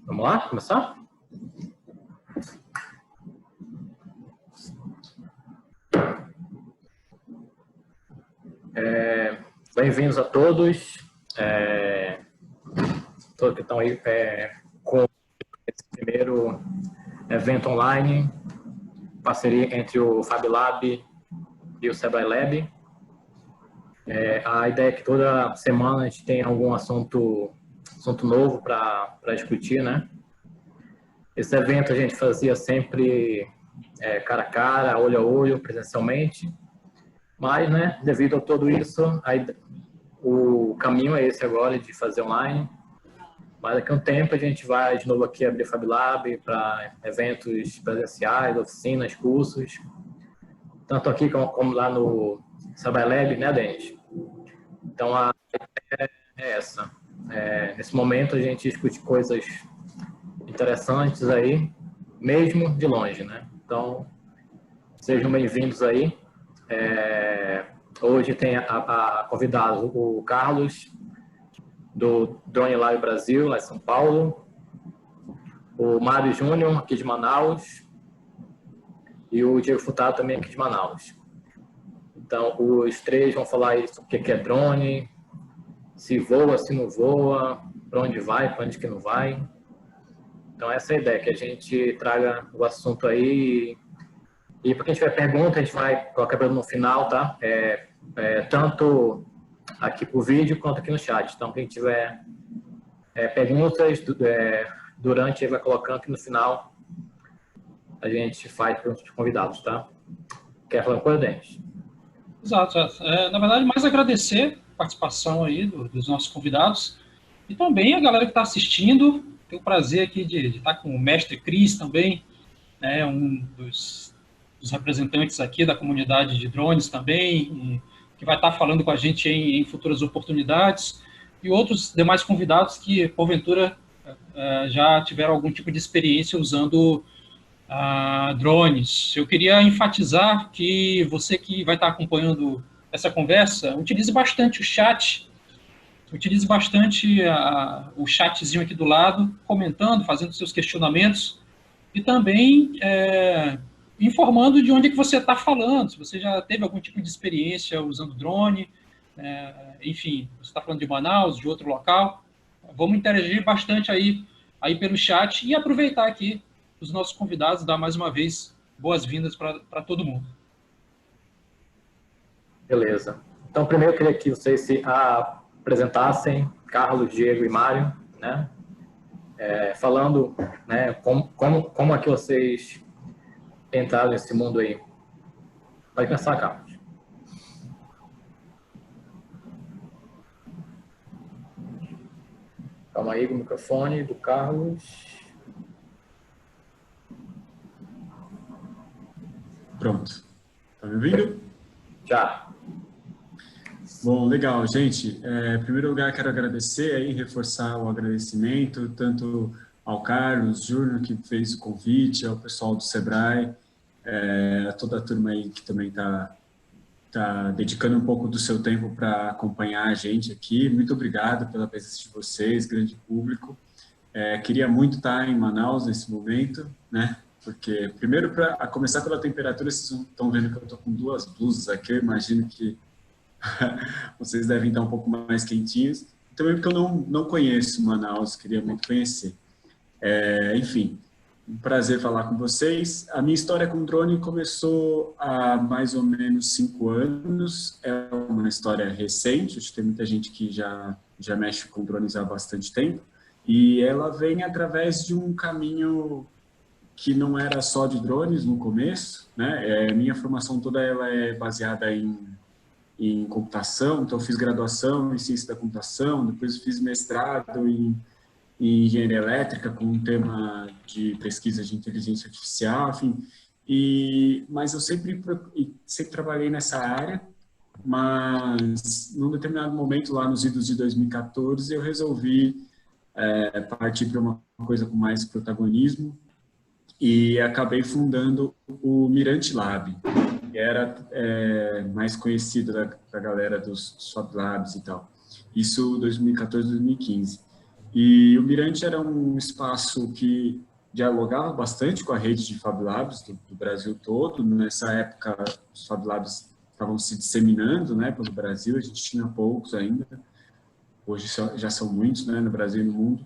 Vamos lá, começar? Bem-vindos a todos, todos que estão aí com esse primeiro evento online, parceria entre o FabLab e o Sebrae Lab. A ideia é que toda semana a gente tenha algum assunto novo para discutir, né? Esse evento a gente fazia sempre cara a cara, olho a olho, presencialmente, mas, né, devido a tudo isso, o caminho é esse agora de fazer online. Mas daqui a um tempo a gente vai de novo aqui abrir FabLab para eventos presenciais, oficinas, cursos, tanto aqui como lá no Sebrae Lab, né, Denis? Então a ideia é essa. Nesse momento a gente discute coisas interessantes aí, mesmo de longe, né? Então sejam bem-vindos aí. Hoje tem a convidado o Carlos, do Drone Live Brasil, lá em São Paulo, o Mário Júnior, aqui de Manaus, e o Diego Furtado, também aqui de Manaus. Então, os três vão falar aí sobre o que é drone, se voa, se não voa, para onde vai, para onde que não vai. Então, essa é a ideia, que a gente traga o assunto aí. E para quem tiver pergunta, a gente vai colocar no final, tá? Tanto aqui por vídeo quanto aqui no chat. Então, quem tiver perguntas durante, ele vai colocando aqui no final, a gente faz para os convidados, tá? Quer falar uma coisa, Denis? Exato. Na verdade, mais agradecer a participação aí dos nossos convidados e também a galera que está assistindo. Tenho o prazer aqui de estar com o mestre Cris também, né, um dos representantes aqui da comunidade de drones também, que vai estar falando com a gente em futuras oportunidades, e outros demais convidados que, porventura, já tiveram algum tipo de experiência usando drones. Eu queria enfatizar que você que vai estar acompanhando essa conversa, utilize bastante o chat, utilize bastante o chatzinho aqui do lado, comentando, fazendo seus questionamentos, e também informando de onde é que você está falando, se você já teve algum tipo de experiência usando drone, enfim, você está falando de Manaus, de outro local. Vamos interagir bastante aí pelo chat e aproveitar aqui os nossos convidados, dar mais uma vez boas-vindas para todo mundo. Beleza. Então, primeiro eu queria que vocês se apresentassem, Carlos, Diego e Mário, né? Falando, né, como é que vocês entraram nesse mundo aí. Pode começar, Carlos. Calma aí, o microfone do Carlos. Pronto. Tá me ouvindo? Já. Bom, legal, gente. Em primeiro lugar, quero agradecer aí, reforçar o agradecimento, tanto ao Carlos Júnior, que fez o convite, ao pessoal do Sebrae, a toda a turma aí que também está dedicando um pouco do seu tempo para acompanhar a gente aqui. Muito obrigado pela presença de vocês, grande público. Queria muito estar em Manaus nesse momento, né? Porque, primeiro, para começar pela temperatura, vocês estão vendo que eu estou com duas blusas aqui, eu imagino que vocês devem estar um pouco mais quentinhos. Também porque eu não conheço Manaus, queria muito conhecer. Enfim, um prazer falar com vocês. A minha história com drone começou há mais ou menos 5 anos. É uma história recente, acho que tem muita gente que já mexe com drones há bastante tempo. E ela vem através de um caminho que não era só de drones no começo, né? Minha formação toda ela é baseada em computação, então eu fiz graduação em ciência da computação, depois fiz mestrado em engenharia elétrica com um tema de pesquisa de inteligência artificial, enfim. Mas eu sempre trabalhei nessa área, mas num determinado momento, lá nos idos de 2014, eu resolvi partir para uma coisa com mais protagonismo e acabei fundando o Mirante Lab, que era mais conhecido da galera dos Fab Labs e tal. Isso 2014, 2015. E o Mirante era um espaço que dialogava bastante com a rede de Fab Labs do Brasil todo. Nessa época, os Fab Labs estavam se disseminando, né, pelo Brasil, a gente tinha poucos ainda. Hoje já são muitos, né, no Brasil e no mundo.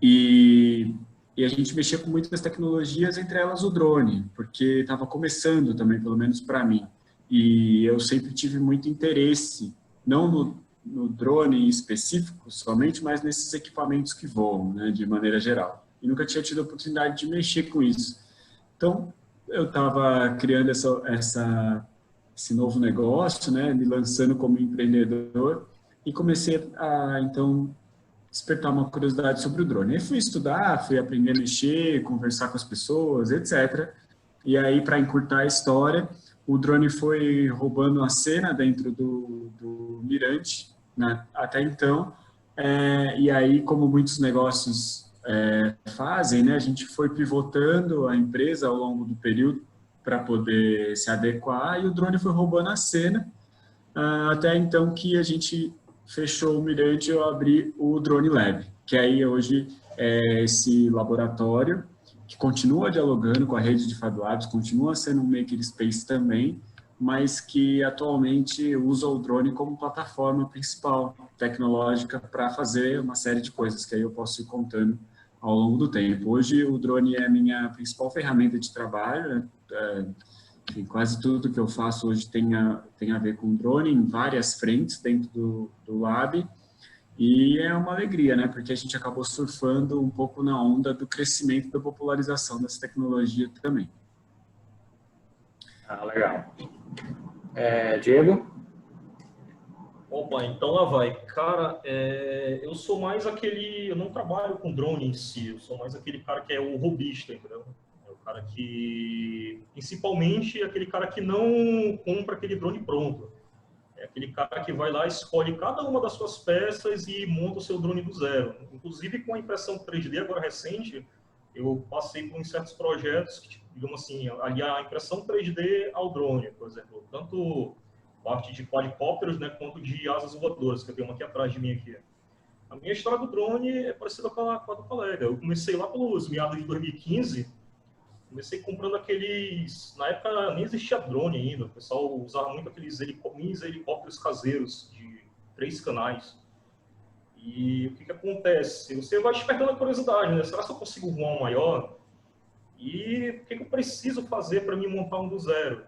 E a gente mexia com muitas tecnologias, entre elas o drone, porque estava começando também, pelo menos para mim. E eu sempre tive muito interesse, não no drone em específico somente, mas nesses equipamentos que voam, né, de maneira geral. E nunca tinha tido a oportunidade de mexer com isso. Então, eu estava criando esse novo negócio, né, me lançando como empreendedor, e comecei a, então, despertar uma curiosidade sobre o drone. Aí fui estudar, fui aprender a mexer, conversar com as pessoas, etc. E aí, para encurtar a história, o drone foi roubando a cena dentro do Mirante, né, até então. E aí, como muitos negócios fazem, né, a gente foi pivotando a empresa ao longo do período para poder se adequar, e o drone foi roubando a cena, até então que a gente fechou o Mirante e eu abri o Drone Lab, que aí hoje é esse laboratório que continua dialogando com a rede de Fab Labs, continua sendo um makerspace também, mas que atualmente usa o drone como plataforma principal tecnológica para fazer uma série de coisas que aí eu posso ir contando ao longo do tempo. Hoje o drone é a minha principal ferramenta de trabalho, né? Enfim, quase tudo que eu faço hoje tem a ver com drone em várias frentes dentro do Lab, e é uma alegria, né? Porque a gente acabou surfando um pouco na onda do crescimento da popularização dessa tecnologia também. Ah, legal. Diego? Opa, então lá vai. Cara, eu sou mais aquele... Eu não trabalho com drone em si, eu sou mais aquele cara que é o hobbyista, entendeu? É o cara que... Principalmente aquele cara que não compra aquele drone pronto. É aquele cara que vai lá, escolhe cada uma das suas peças e monta o seu drone do zero. Inclusive com a impressão 3D agora recente, eu passei por certos projetos que, digamos assim, aliar a impressão 3D ao drone, por exemplo. Tanto parte de quadricópteros, né, quanto de asas voadoras, que eu tenho uma aqui atrás de mim aqui. A minha história do drone é parecida com a do colega. Eu comecei lá pelos meados de 2015, comecei comprando aqueles... Na época nem existia drone ainda, o pessoal usava muito aqueles helicópteros caseiros de 3 canais. E o que acontece? Você vai despertando a curiosidade, né? Será que eu consigo voar um maior? E o que eu preciso fazer para me montar um do zero?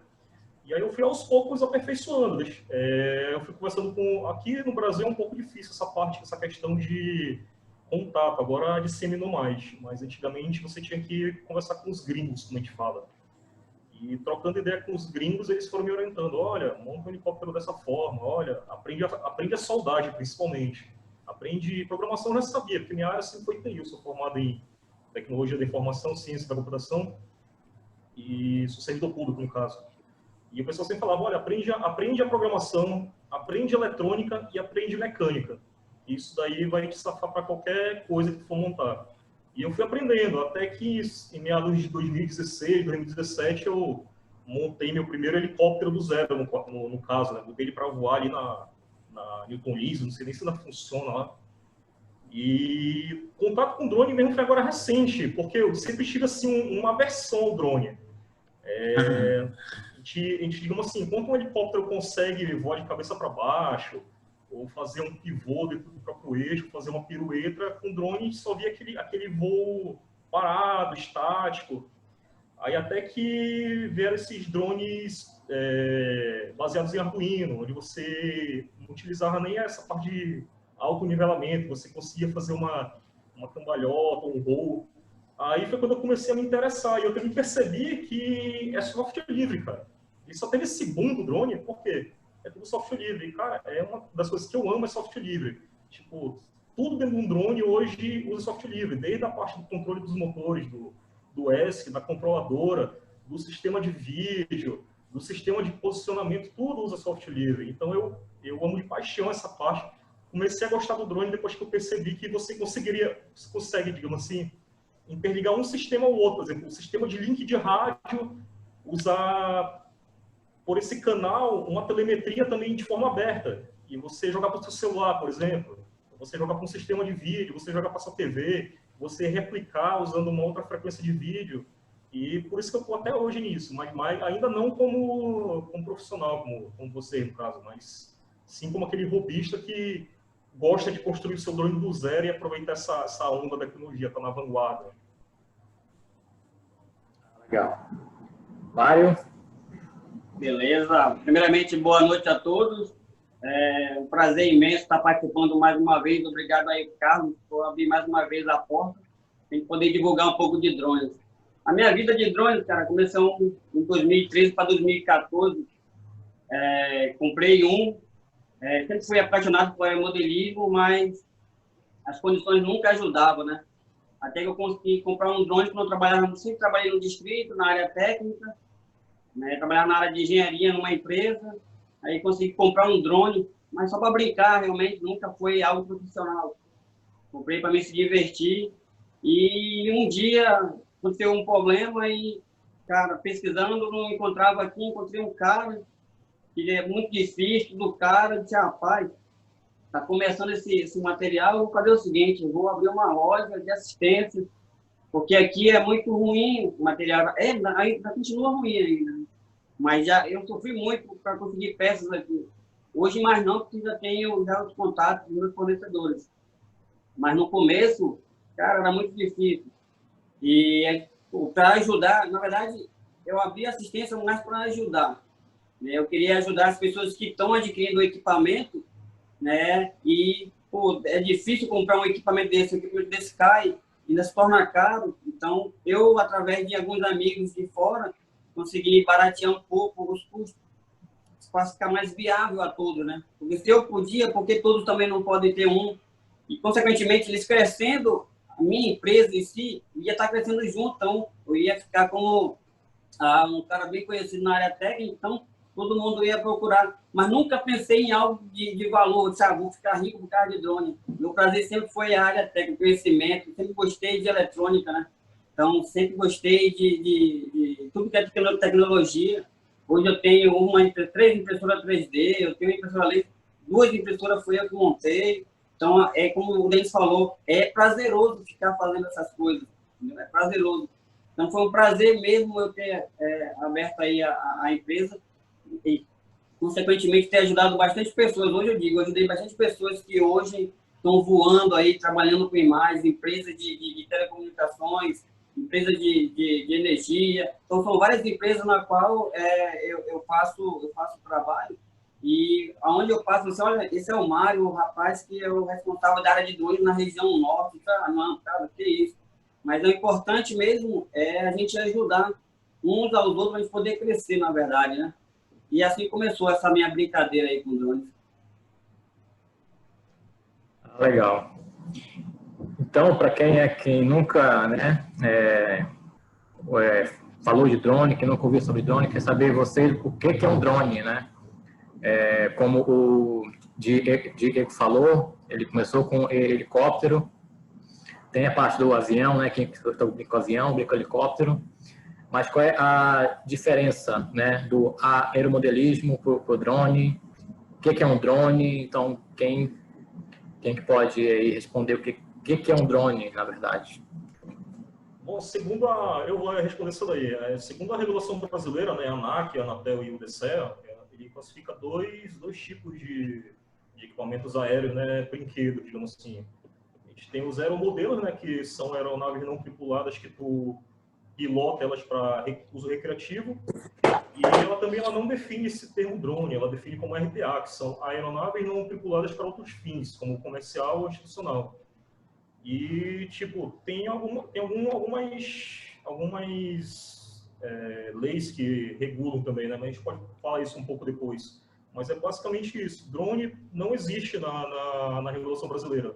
E aí eu fui aos poucos aperfeiçoando. Eu fui conversando com... Aqui no Brasil é um pouco difícil essa questão de contato. Agora disseminou mais. Mas antigamente você tinha que conversar com os gringos, como a gente fala. E trocando ideia com os gringos, eles foram me orientando. Olha, monta um helicóptero dessa forma. Olha, aprende a soldagem, principalmente. Aprende programação, eu já sabia, porque minha área sempre foi TI. Eu sou formado em tecnologia da informação, ciência da computação e sou servidor público, no caso. E o pessoal sempre falava, olha, aprende a programação, aprende eletrônica e aprende mecânica. Isso daí vai te safar para qualquer coisa que tu for montar. E eu fui aprendendo, até que em meados de 2016, 2017, eu montei meu primeiro helicóptero do zero, no caso, né? Botei ele para voar ali na Newton Lees, não sei nem se ainda funciona lá. E contato com drone mesmo foi agora recente, porque eu sempre tive assim, uma aversão ao drone. A gente, digamos assim, enquanto um helicóptero consegue voar de cabeça para baixo, ou fazer um pivô dentro do próprio eixo, fazer uma pirueta, com drone a gente só via aquele voo parado, estático. Aí até que vieram esses drones baseados em Arduino, onde você não utilizava nem essa parte de alto nivelamento, você conseguia fazer uma cambalhota, um voo. Aí foi quando eu comecei a me interessar, e eu também percebi que é software livre, cara. E só teve esse boom do drone, por quê? É tudo software livre. E, cara, é uma das coisas que eu amo, é software livre. Tipo, tudo dentro de um drone hoje usa software livre, desde a parte do controle dos motores, do ESC, da controladora, do sistema de vídeo, do sistema de posicionamento, tudo usa software livre. Então, eu amo de paixão essa parte. Comecei a gostar do drone depois que eu percebi que você consegue, digamos assim, interligar um sistema ao outro. Por exemplo, o sistema de link de rádio, usar por esse canal uma telemetria também de forma aberta. E você jogar para o seu celular, por exemplo. você jogar para um sistema de vídeo, você jogar para sua TV, você replicar usando uma outra frequência de vídeo. E por isso que eu estou até hoje nisso, mas ainda não como profissional, como você, no caso, mas sim como aquele robista que gosta de construir o seu drone do zero e aproveitar essa onda da tecnologia, tá na vanguarda. Legal. Mário? Beleza. Primeiramente, boa noite a todos. É um prazer imenso estar participando mais uma vez. Obrigado aí, Carlos, por abrir mais uma vez a porta e poder divulgar um pouco de drones. A minha vida de drones, cara, começou em 2013 para 2014. Comprei um. Sempre fui apaixonado por aeromodelismo, mas as condições nunca ajudavam, né? Até que eu consegui comprar um drone quando eu trabalhava, sempre trabalhei no distrito, na área técnica, né? Trabalhava na área de engenharia numa empresa, aí consegui comprar um drone, mas só para brincar, realmente, nunca foi algo profissional. Comprei para me se divertir e um dia aconteceu um problema e, cara, pesquisando, não encontrava aqui, encontrei um cara que é muito difícil do cara, disse, rapaz, tá começando esse material, eu vou fazer o seguinte, eu vou abrir uma loja de assistência, porque aqui é muito ruim o material, ainda continua ruim ainda, mas já eu sofri muito para conseguir peças aqui. Hoje mais não, porque já tenho já os contatos dos meus fornecedores. Mas no começo, cara, era muito difícil. E para ajudar, na verdade, eu abri assistência mais para ajudar. Né? Eu queria ajudar as pessoas que estão adquirindo o equipamento, né? E pô, é difícil comprar um equipamento desse cai, ainda se torna caro. Então, eu, através de alguns amigos de fora, consegui baratear um pouco os custos para ficar mais viável a todos, né? Porque se eu podia, porque todos também não podem ter um. E, consequentemente, eles crescendo, a minha empresa em si ia estar crescendo junto. Então, eu ia ficar como um cara bem conhecido na área técnica, então todo mundo ia procurar. Mas nunca pensei em algo de valor, sabe? Vou ficar rico por causa de drone. Meu prazer sempre foi a área técnica, conhecimento, sempre gostei de eletrônica, né? Então, sempre gostei de tudo que é tecnologia. Hoje eu tenho 3 impressoras 3D, eu tenho uma impressora laser, 2 impressoras foi eu que montei. Então, como o Denis falou, é prazeroso ficar fazendo essas coisas. Entendeu? É prazeroso. Então, foi um prazer mesmo eu ter aberto aí a empresa e, consequentemente, ter ajudado bastante pessoas. Hoje eu digo, eu ajudei bastante pessoas que hoje estão voando aí, trabalhando com imagens, empresas de telecomunicações, empresas de energia. Então, são várias empresas na qual eu faço trabalho. E aonde eu passo, você olha, esse é o Mário, o rapaz que é o responsável da área de drones na região norte. Cara, não, cara, que isso. Mas o importante mesmo é a gente ajudar uns aos outros para a gente poder crescer, na verdade, né? E assim começou essa minha brincadeira aí com drones. Legal. Então, para quem nunca, né, falou de drone, que nunca ouviu sobre drone, quer saber você o que é um drone, né? Como o Diego falou, ele começou com helicóptero, tem a parte do avião, né? Quem brinca com avião, brinca com helicóptero. Mas qual é a diferença, né, do aeromodelismo para o drone? O que é um drone? Então, quem que pode aí responder o que é um drone, na verdade? Bom, eu vou responder isso daí. Segundo a regulação brasileira, né, a ANAC, a Anatel e o DCEA, ele classifica dois tipos de equipamentos aéreos, né, brinquedo, digamos assim. A gente tem os aeromodelos, né, que são aeronaves não tripuladas que tu pilota elas para uso recreativo, e ela não define esse termo drone, ela define como RTA, que são aeronaves não tripuladas para outros fins, como comercial ou institucional. E, tipo, tem algumas leis que regulam também, né? Mas a gente pode falar isso um pouco depois. Mas é basicamente isso. Drone não existe na regulação brasileira.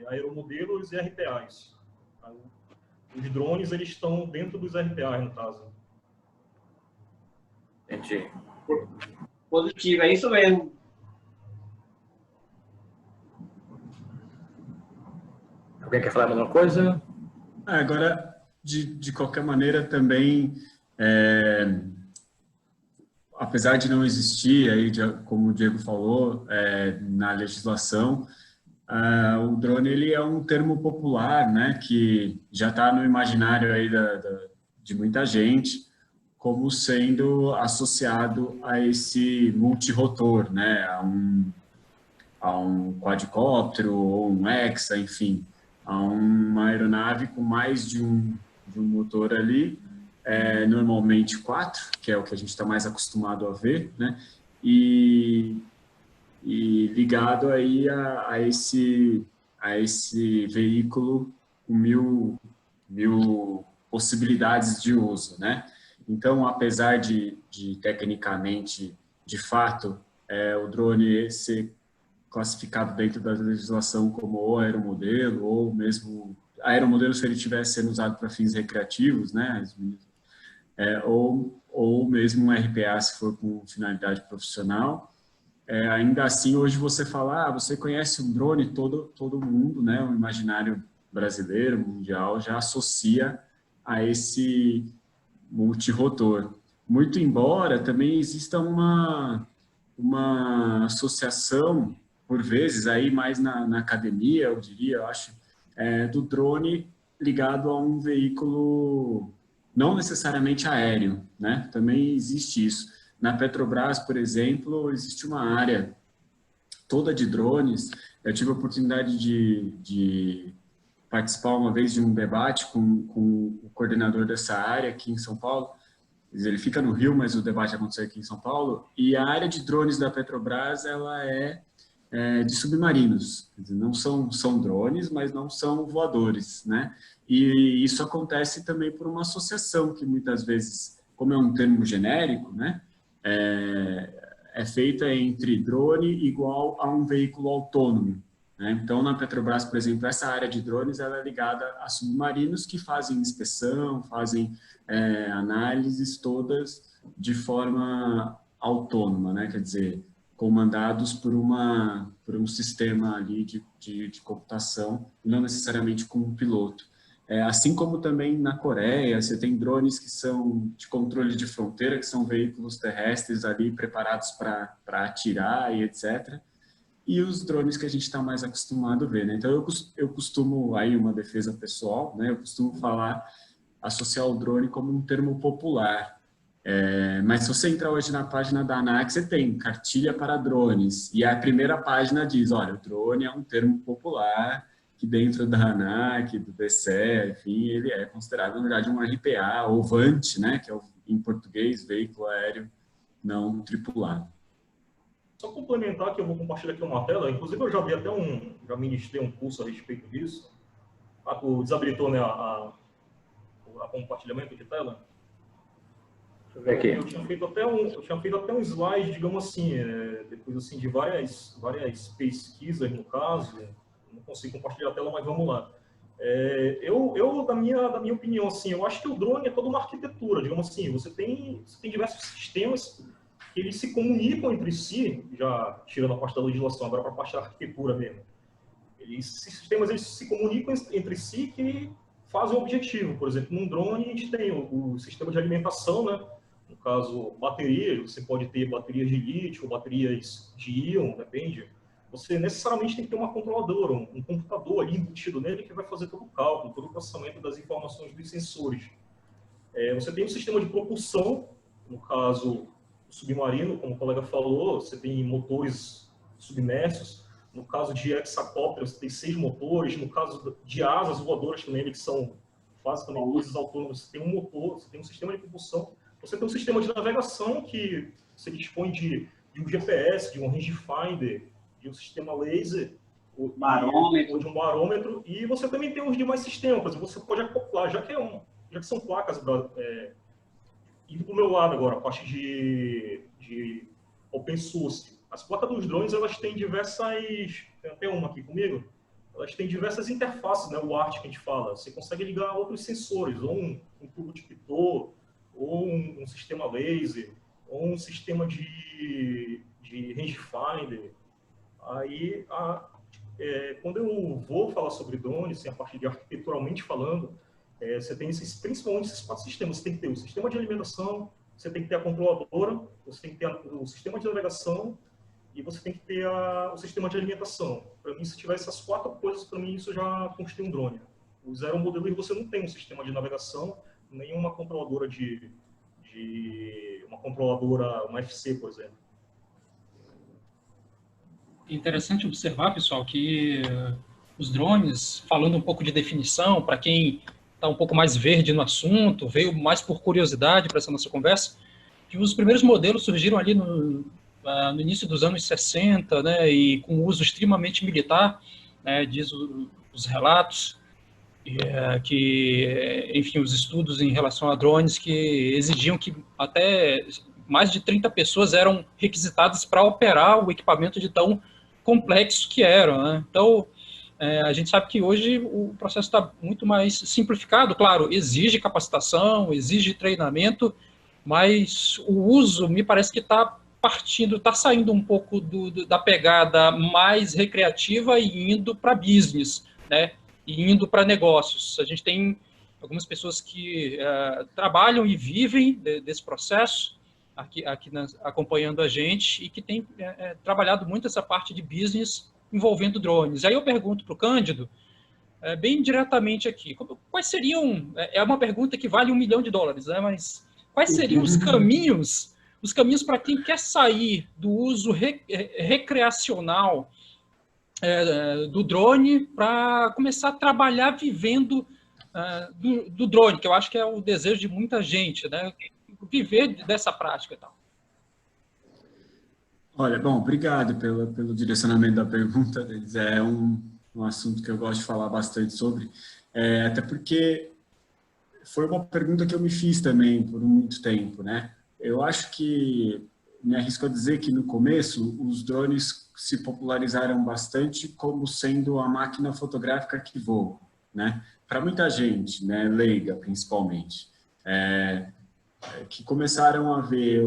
Aeromodelos e RTAs. Os drones, eles estão dentro dos RTAs, no caso. Entendi. Positivo, é isso mesmo. Alguém quer falar alguma coisa? Agora, de qualquer maneira, também, apesar de não existir, aí, como o Diego falou, na legislação, O drone ele é um termo popular, né, que já está no imaginário aí de muita gente, como sendo associado a esse multirotor, né, a um quadricóptero ou um hexa, enfim, a uma aeronave com mais de um motor ali, normalmente 4, que é o que a gente está mais acostumado a ver, né, e ligado aí a esse veículo com mil possibilidades de uso, né? Então, apesar de tecnicamente, de fato, o drone ser classificado dentro da legislação como ou aeromodelo, ou mesmo aeromodelo se ele estivesse sendo usado para fins recreativos, né? Ou mesmo um RPA se for com finalidade profissional. Ainda assim, hoje você fala, você conhece um drone, todo mundo, né, o imaginário brasileiro, mundial, já associa a esse multirotor. Muito embora também exista uma associação, por vezes, aí mais na academia, eu diria, eu acho, do drone ligado a um veículo não necessariamente aéreo, né? Também existe isso. Na Petrobras, por exemplo, existe uma área toda de drones. Eu tive a oportunidade de participar uma vez de um debate com o coordenador dessa área aqui em São Paulo. Ele fica no Rio, mas o debate aconteceu aqui em São Paulo. E a área de drones da Petrobras, ela é de submarinos. Quer dizer, não são drones, mas não são voadores, né? E isso acontece também por uma associação que muitas vezes, como é um termo genérico, né? É feita entre drone igual a um veículo autônomo, né? Então, na Petrobras, por exemplo, essa área de drones ela é ligada a submarinos que fazem inspeção, fazem análises todas de forma autônoma, né? Quer dizer, comandados por um sistema ali de computação, não necessariamente com um piloto. Assim como também na Coreia, você tem drones que são de controle de fronteira, que são veículos terrestres ali preparados para atirar e etc. E os drones que a gente está mais acostumado a ver, né? Então, eu costumo, aí uma defesa pessoal, né? Eu costumo associar o drone como um termo popular. Mas se você entrar hoje na página da ANAC, você tem cartilha para drones. E a primeira página diz, olha, o drone é um termo popular, que dentro da ANAC, do DCE, enfim, ele é considerado, na verdade, um RPA, ou VANT, né, que é, em português, Veículo Aéreo Não Tripulado. Só complementar que eu vou compartilhar aqui uma tela, inclusive eu já vi até já ministrei um curso a respeito disso. Tu desabilitou, né, a compartilhamento de tela? Deixa eu ver aqui. Eu tinha feito até um slide, digamos assim, depois assim, de várias pesquisas, no caso. Não consigo compartilhar a tela, mas vamos lá. Da minha opinião, assim, eu acho que o drone é toda uma arquitetura, digamos assim, você tem diversos sistemas que eles se comunicam entre si, já tirando a parte da legislação, agora para a parte da arquitetura mesmo. Esses sistemas eles se comunicam entre si que fazem um objetivo. Por exemplo, num drone a gente tem o sistema de alimentação, né? No caso, baterias, você pode ter baterias de lítio, baterias de íon, depende. Você necessariamente tem que ter uma controladora, um computador ali embutido nele que vai fazer todo o cálculo, todo o processamento das informações dos sensores. Você tem um sistema de propulsão, no caso, o submarino, como o colega falou, você tem motores submersos. No caso de hexacóptero, você tem 6 motores. No caso de asas voadoras também, que fazem também coisas autônomas, você tem um motor, você tem um sistema de propulsão. Você tem um sistema de navegação que você dispõe de um GPS, de um rangefinder, de um sistema laser, ou de um barômetro, e você também tem os demais sistemas. Por exemplo, você pode acoplar, já que são placas, indo para o meu lado agora, a parte de open source. As placas dos drones, elas têm diversas, tem até uma aqui comigo, elas têm diversas interfaces, né, o ART que a gente fala. Você consegue ligar outros sensores, ou um tubo de pitot, ou um sistema laser, ou um sistema de rangefinder. Aí, quando eu vou falar sobre drones, a partir de arquiteturalmente falando, você tem principalmente esses 4 sistemas. Você tem que ter o sistema de alimentação, você tem que ter a controladora, você tem que ter o sistema de navegação e você tem que ter o sistema de alimentação. Para mim, se tiver essas 4 coisas, para mim isso já constitui um drone. O Zero Modelo Y você não tem um sistema de navegação, nem uma controladora uma FC, por exemplo. Interessante observar, pessoal, que os drones, falando um pouco de definição, para quem está um pouco mais verde no assunto, veio mais por curiosidade para essa nossa conversa, que os primeiros modelos surgiram ali no início dos anos 60, né, e com uso extremamente militar, né, diz os relatos, que, enfim, os estudos em relação a drones que exigiam que até mais de 30 pessoas eram requisitadas para operar o equipamento de tão complexo que eram, né? Então, a gente sabe que hoje o processo está muito mais simplificado. Claro, exige capacitação, exige treinamento, mas o uso me parece que está saindo um pouco da pegada mais recreativa e indo para business, né? E indo para negócios. A gente tem algumas pessoas que trabalham e vivem desse processo, aqui acompanhando a gente, e que tem trabalhado muito essa parte de business envolvendo drones. Aí eu pergunto para o Cândido, bem diretamente aqui, quais seriam, é uma pergunta que vale $1 milhão, né, mas quais seriam os caminhos para quem quer sair do uso recreacional do drone para começar a trabalhar vivendo do drone, que eu acho que é o desejo de muita gente, né? Viver dessa prática e tal. Olha, bom, obrigado pelo direcionamento da pergunta. É um assunto que eu gosto de falar bastante sobre, até porque foi uma pergunta que eu me fiz também por muito tempo, né? Eu acho que, me arrisco a dizer que no começo os drones se popularizaram bastante como sendo a máquina fotográfica que voa, né? Para muita gente, né, leiga principalmente, que começaram a ver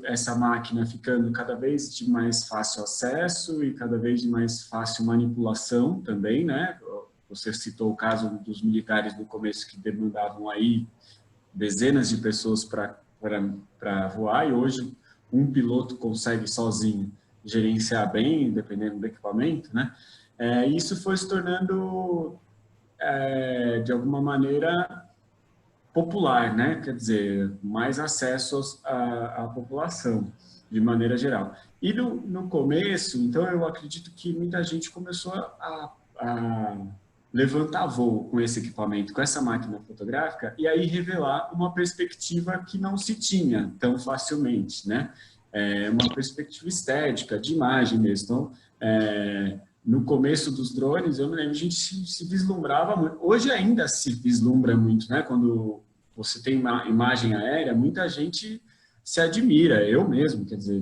essa máquina ficando cada vez de mais fácil acesso e cada vez de mais fácil manipulação também, né? Você citou o caso dos militares no começo que demandavam aí dezenas de pessoas para voar, e hoje um piloto consegue sozinho gerenciar bem, dependendo do equipamento, né? Isso foi se tornando, de alguma maneira, popular, né? Quer dizer, mais acesso à população, de maneira geral. E no começo, então, eu acredito que muita gente começou a levantar voo com esse equipamento, com essa máquina fotográfica, e aí revelar uma perspectiva que não se tinha tão facilmente, né? Uma perspectiva estética, de imagem mesmo. Então, no começo dos drones, eu me lembro, a gente se vislumbrava muito. Hoje ainda se vislumbra muito, né? Quando você tem uma imagem aérea, muita gente se admira, eu mesmo, quer dizer,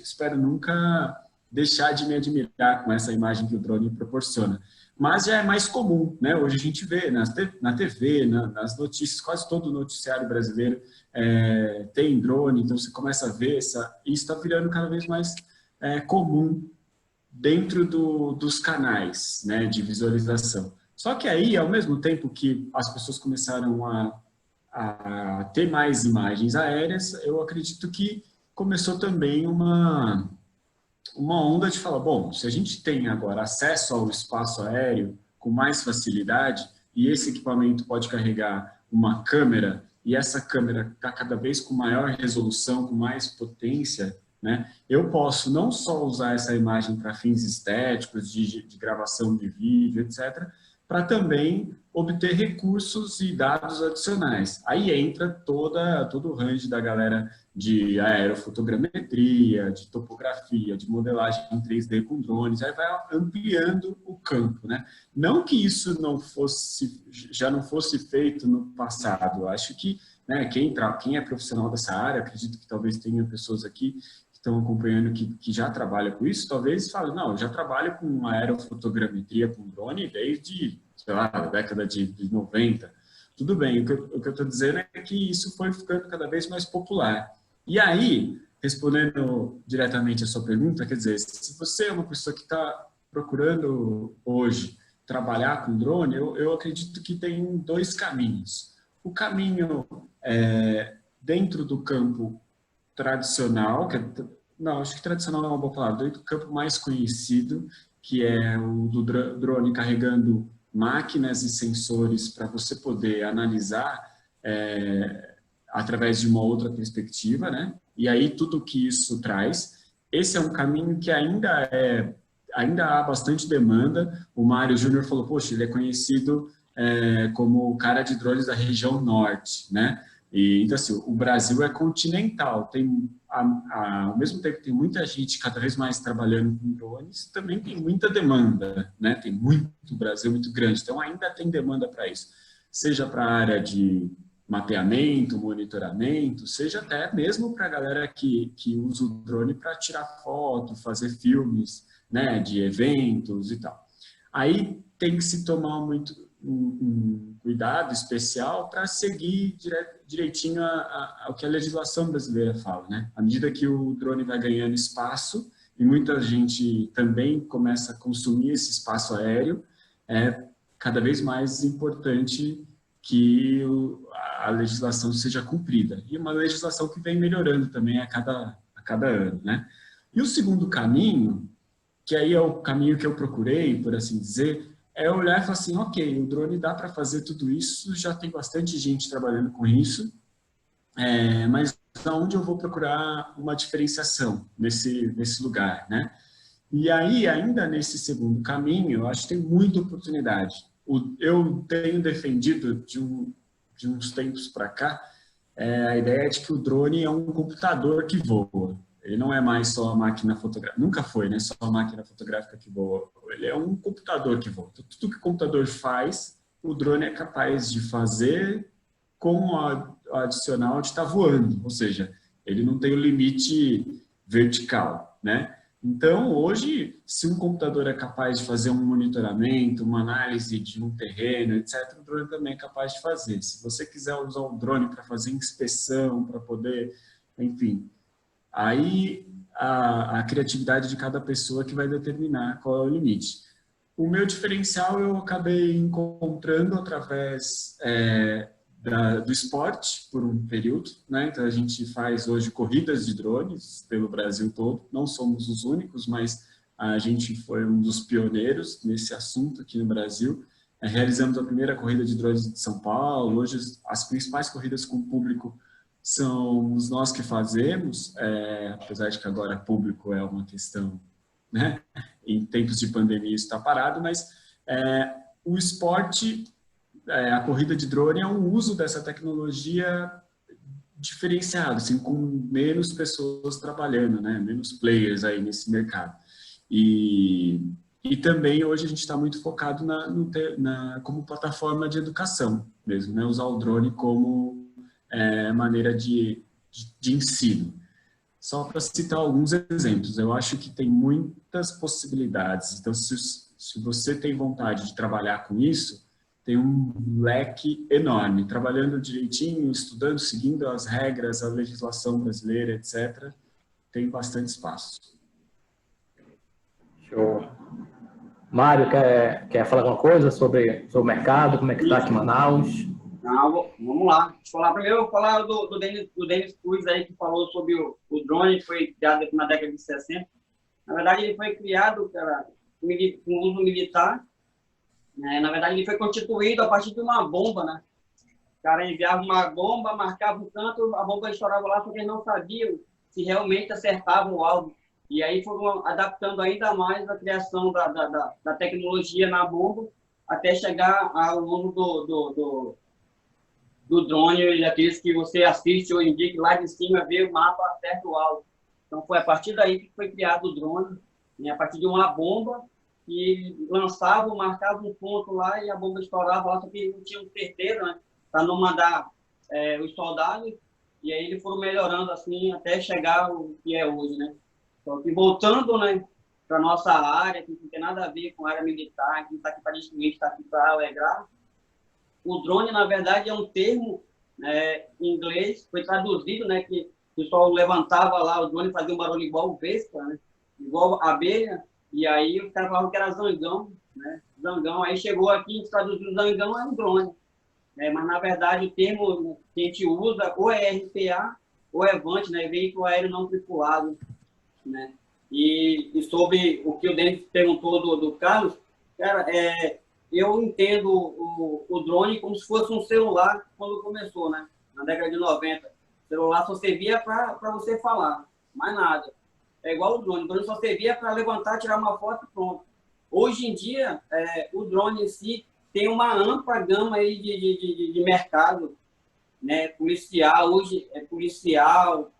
espero nunca deixar de me admirar com essa imagem que o drone proporciona. Mas já é mais comum, né? Hoje a gente vê na TV, nas notícias, quase todo noticiário brasileiro tem drone, então você começa a ver isso está virando cada vez mais comum dentro dos canais, né, de visualização. Só que aí, ao mesmo tempo que as pessoas começaram a ter mais imagens aéreas, eu acredito que começou também uma onda de falar, bom, se a gente tem agora acesso ao espaço aéreo com mais facilidade, e esse equipamento pode carregar uma câmera, e essa câmera está cada vez com maior resolução, com mais potência, né? Eu posso não só usar essa imagem para fins estéticos, de gravação de vídeo, etc., para também obter recursos e dados adicionais. Aí entra todo o range da galera de aerofotogrametria, de topografia, de modelagem em 3D com drones, aí vai ampliando o campo, né? Não que isso já não fosse feito no passado. Eu acho que, né, quem é profissional dessa área, acredito que talvez tenha pessoas aqui que estão acompanhando que já trabalham com isso, talvez falem, não, eu já trabalho com aerofotogrametria com drone desde, sei lá, a década de 90. Tudo bem, o que eu estou dizendo é que isso foi ficando cada vez mais popular. E aí, respondendo diretamente a sua pergunta, quer dizer, se você é uma pessoa que está procurando hoje trabalhar com drone, eu acredito que tem 2 caminhos. O caminho dentro do campo tradicional, que Não, acho que tradicional é uma boa palavra. Do campo mais conhecido, que é o do drone carregando máquinas e sensores para você poder analisar através de uma outra perspectiva, né? E aí tudo que isso traz. Esse é um caminho que ainda há bastante demanda. O Mário Júnior falou, poxa, ele é conhecido como o cara de drones da região norte, né? E, então, assim, o Brasil é continental, tem, ao mesmo tempo que tem muita gente cada vez mais trabalhando com drones, também tem muita demanda, né? Tem muito, o Brasil é muito grande, então ainda tem demanda para isso, seja para a área de mapeamento, monitoramento, seja até mesmo para a galera que usa o drone para tirar foto, fazer filmes, né, de eventos e tal. Aí tem que se tomar um cuidado especial para seguir direitinho ao que a legislação brasileira fala, né? À medida que o drone vai ganhando espaço e muita gente também começa a consumir esse espaço aéreo, é cada vez mais importante que a legislação seja cumprida. E uma legislação que vem melhorando também a cada ano, né? E o segundo caminho, que aí é o caminho que eu procurei, por assim dizer, é olhar e falar assim, ok, o drone dá para fazer tudo isso, já tem bastante gente trabalhando com isso, mas onde eu vou procurar uma diferenciação nesse lugar, né? E aí, ainda nesse segundo caminho, eu acho que tem muita oportunidade. Eu tenho defendido de uns tempos para cá a ideia de que o drone é um computador que voa. Ele não é mais só a máquina fotográfica, nunca foi, né? Só a máquina fotográfica que voa. Ele é um computador que voa. Tudo que o computador faz, o drone é capaz de fazer com o adicional de estar voando. Ou seja, ele não tem o limite vertical, né? Então, hoje, se um computador é capaz de fazer um monitoramento, uma análise de um terreno, etc., o drone também é capaz de fazer. Se você quiser usar o drone para fazer inspeção, para poder, enfim, aí a criatividade de cada pessoa que vai determinar qual é o limite. O meu diferencial eu acabei encontrando através do esporte por um período, né? Então a gente faz hoje corridas de drones pelo Brasil todo, não somos os únicos, mas a gente foi um dos pioneiros nesse assunto aqui no Brasil. Realizamos a primeira corrida de drones de São Paulo, hoje as principais corridas com público somos nós que fazemos, apesar de que agora público é uma questão, né? Em tempos de pandemia isso está parado, mas o esporte, a corrida de drone é um uso dessa tecnologia diferenciado, assim, com menos pessoas trabalhando, né? Menos players aí nesse mercado. E também hoje a gente está muito focado como plataforma de educação mesmo, né? Usar o drone como maneira de ensino. Só para citar alguns exemplos, eu acho que tem muitas possibilidades. Então, se você tem vontade de trabalhar com isso, tem um leque enorme. Trabalhando direitinho, estudando, seguindo as regras, a legislação brasileira, etc., tem bastante espaço. Show. Mário, quer falar alguma coisa sobre o mercado, como é que está aqui em Manaus? Não, vamos lá. Primeiro eu vou falar do Denis Cruz aí, que falou sobre o drone, que foi criado na década de 60. Na verdade, ele foi criado, cara, com uso militar. Na verdade, ele foi constituído a partir de uma bomba, né? O cara enviava uma bomba, marcava o canto, a bomba estourava lá, porque eles não sabiam se realmente acertava o alvo. E aí foram adaptando ainda mais a criação da tecnologia na bomba, até chegar ao nome do drone, aqueles que você assiste ou indica lá de cima, vê o mapa acerta o alvo. Então foi a partir daí que foi criado o drone, né? A partir de uma bomba que lançava, marcava um ponto lá e a bomba estourava lá, só que não tinha certeza, né? Para não mandar os soldados, e aí eles foram melhorando assim até chegar o que é hoje, né? Só que voltando, né, para nossa área, que não tem nada a ver com a área militar, que não está aqui para destruir, está aqui para alegrar, o drone, na verdade, é um termo em inglês, foi traduzido, né, que o pessoal levantava lá, o drone fazia um barulho igual vespa, né, igual abelha, e aí os caras falavam que era zangão, né, zangão, aí chegou aqui, a gente traduziu zangão, é um drone, mas na verdade o termo que a gente usa ou é RPA ou é VANT, né, veículo aéreo não tripulado. né? E sobre o que o Denis perguntou do Carlos, cara, eu entendo o drone como se fosse um celular quando começou, né? Na década de 90. O celular só servia para você falar, mais nada. É igual o drone só servia para levantar, tirar uma foto e pronto. Hoje em dia, o drone em si tem uma ampla gama aí de mercado, né? Policial, hoje é policial,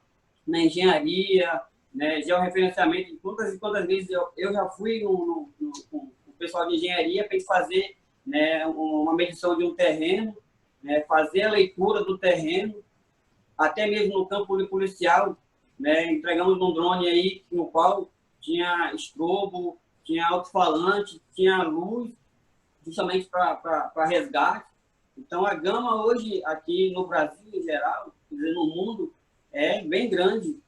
na engenharia, né? Georreferenciamento. Quantas e quantas vezes eu já fui com o pessoal de engenharia para fazer, né, uma medição de um terreno, né, fazer a leitura do terreno, até mesmo no campo policial, né, entregamos um drone aí no qual tinha estrobo, tinha alto-falante, tinha luz, justamente para resgate. Então, a gama hoje, aqui no Brasil em geral, quer dizer, no mundo, é bem grande.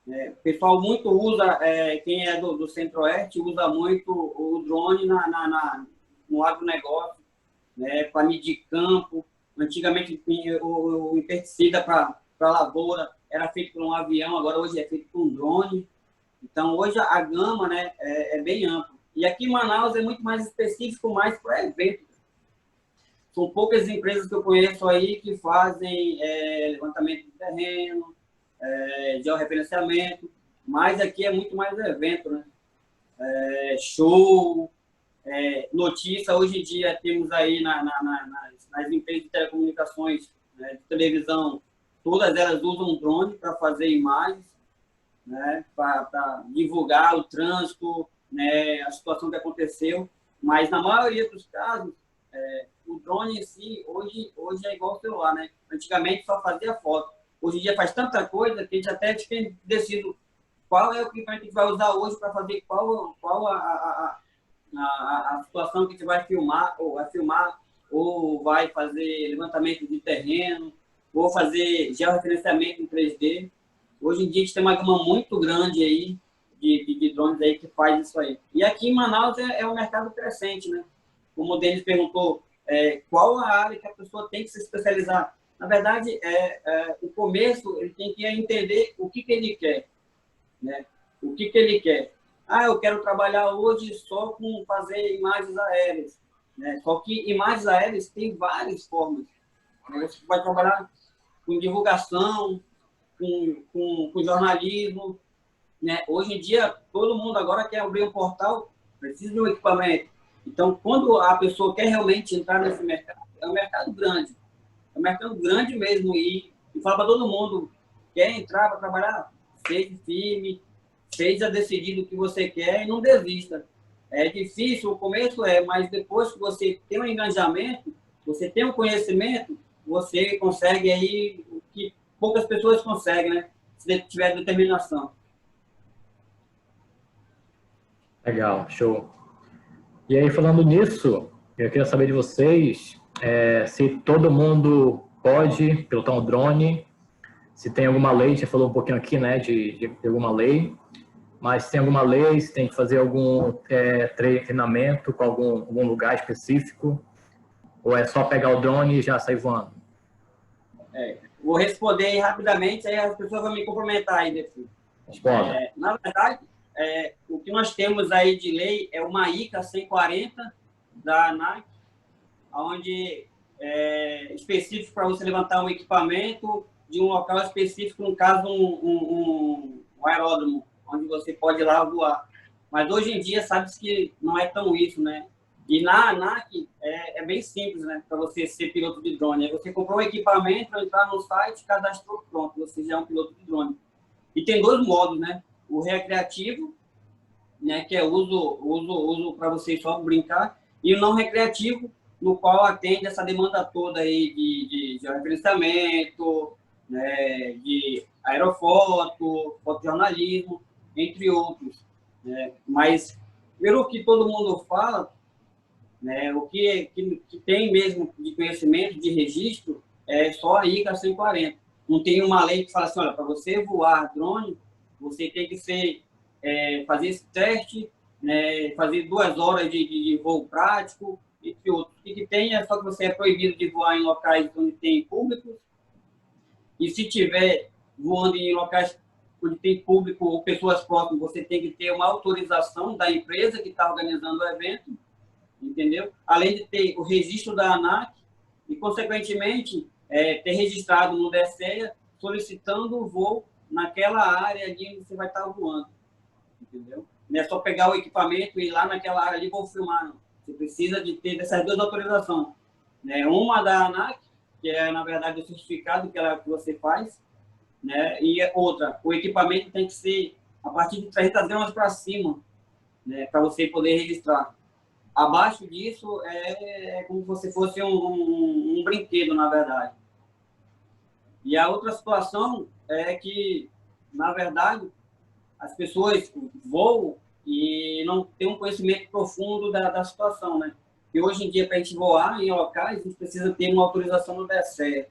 O pessoal muito usa, quem é do Centro-Oeste, usa muito o drone no agronegócio, né, para medir campo. Antigamente, o inseticida para lavoura era feito por um avião, agora hoje é feito por um drone. Então, hoje a gama, né, é bem ampla. E aqui em Manaus é muito mais específico, mais para eventos. São poucas empresas que eu conheço aí que fazem levantamento de terreno, georreferenciamento, mas aqui é muito mais evento, né? Show, notícia. Hoje em dia temos aí nas empresas de telecomunicações, né, de televisão, todas elas usam drone para fazer imagens, né, para divulgar o trânsito, né, a situação que aconteceu, mas na maioria dos casos, o drone em si, hoje é igual ao celular, né? Antigamente só fazia foto. Hoje em dia faz tanta coisa que a gente até fica decidido qual é o que a gente vai usar hoje para fazer qual a situação que a gente vai filmar, ou vai fazer levantamento de terreno, ou fazer georreferenciamento em 3D. Hoje em dia a gente tem uma gama muito grande aí de drones aí que faz isso aí. E aqui em Manaus é um mercado crescente, né? Como o Denis perguntou, qual a área que a pessoa tem que se especializar? Na verdade, o começo, ele tem que entender o que ele quer, né? O que ele quer. Eu quero trabalhar hoje só com fazer imagens aéreas, né? Só que imagens aéreas tem várias formas. Você pode trabalhar com divulgação, com jornalismo, né? Hoje em dia, todo mundo agora quer abrir um portal, precisa de um equipamento. Então, quando a pessoa quer realmente entrar nesse mercado, é um mercado grande. É um mercado grande mesmo. E fala para todo mundo, quer entrar para trabalhar? Seja firme, seja decidido o que você quer e não desista. É difícil, o começo mas depois que você tem um engajamento, você tem um conhecimento, você consegue aí o que poucas pessoas conseguem, né? Se tiver determinação. Legal, show. E aí, falando nisso, eu queria saber de vocês se todo mundo pode pilotar um drone, se tem alguma lei, já falou um pouquinho aqui, né, de alguma lei, mas se tem alguma lei, se tem que fazer algum treinamento com algum lugar específico, ou é só pegar o drone e já sair voando? Vou responder aí rapidamente, aí as pessoas vão me complementar aí depois. Na verdade, o que nós temos aí de lei é uma ICA 140 da ANAC, onde é específico para você levantar um equipamento de um local específico, no caso um aeródromo, onde você pode ir lá voar. Mas hoje em dia sabe-se que não é tão isso, né? E na ANAC é bem simples, né? Para você ser piloto de drone. Aí você comprou um equipamento, entrar no site, cadastrou, pronto, você já é um piloto de drone. E tem dois modos, né? O recreativo, né, que é uso para você só brincar, e o não recreativo, no qual atende essa demanda toda aí de georreferenciamento, né, de aerofoto, fotojornalismo, entre outros. Né? Mas, pelo que todo mundo fala, né, o que tem mesmo de conhecimento, de registro, é só a ICA 140. Não tem uma lei que fala assim, olha, para você voar drone, você tem que fazer esse teste, né, fazer 2 horas de voo prático, entre outros. O que tem é só que você é proibido de voar em locais onde tem públicos, e se tiver voando em locais onde tem público ou pessoas próximas, você tem que ter uma autorização da empresa que está organizando o evento, entendeu? Além de ter o registro da ANAC e, consequentemente, ter registrado no DSEA, solicitando o voo naquela área ali onde você vai estar voando, entendeu? Não é só pegar o equipamento e ir lá naquela área ali e vou filmar, não. Você precisa de ter dessas duas autorizações, né? Uma da ANAC, que é, na verdade, o certificado que você faz, né? E outra, o equipamento tem que ser a partir de 300 gramas para cima, né? Para você poder registrar. Abaixo disso é como se você fosse um brinquedo, na verdade. E a outra situação é que, na verdade, as pessoas voam e não têm um conhecimento profundo da situação, né? E hoje em dia, para a gente voar em locais, a gente precisa ter uma autorização do DSEA.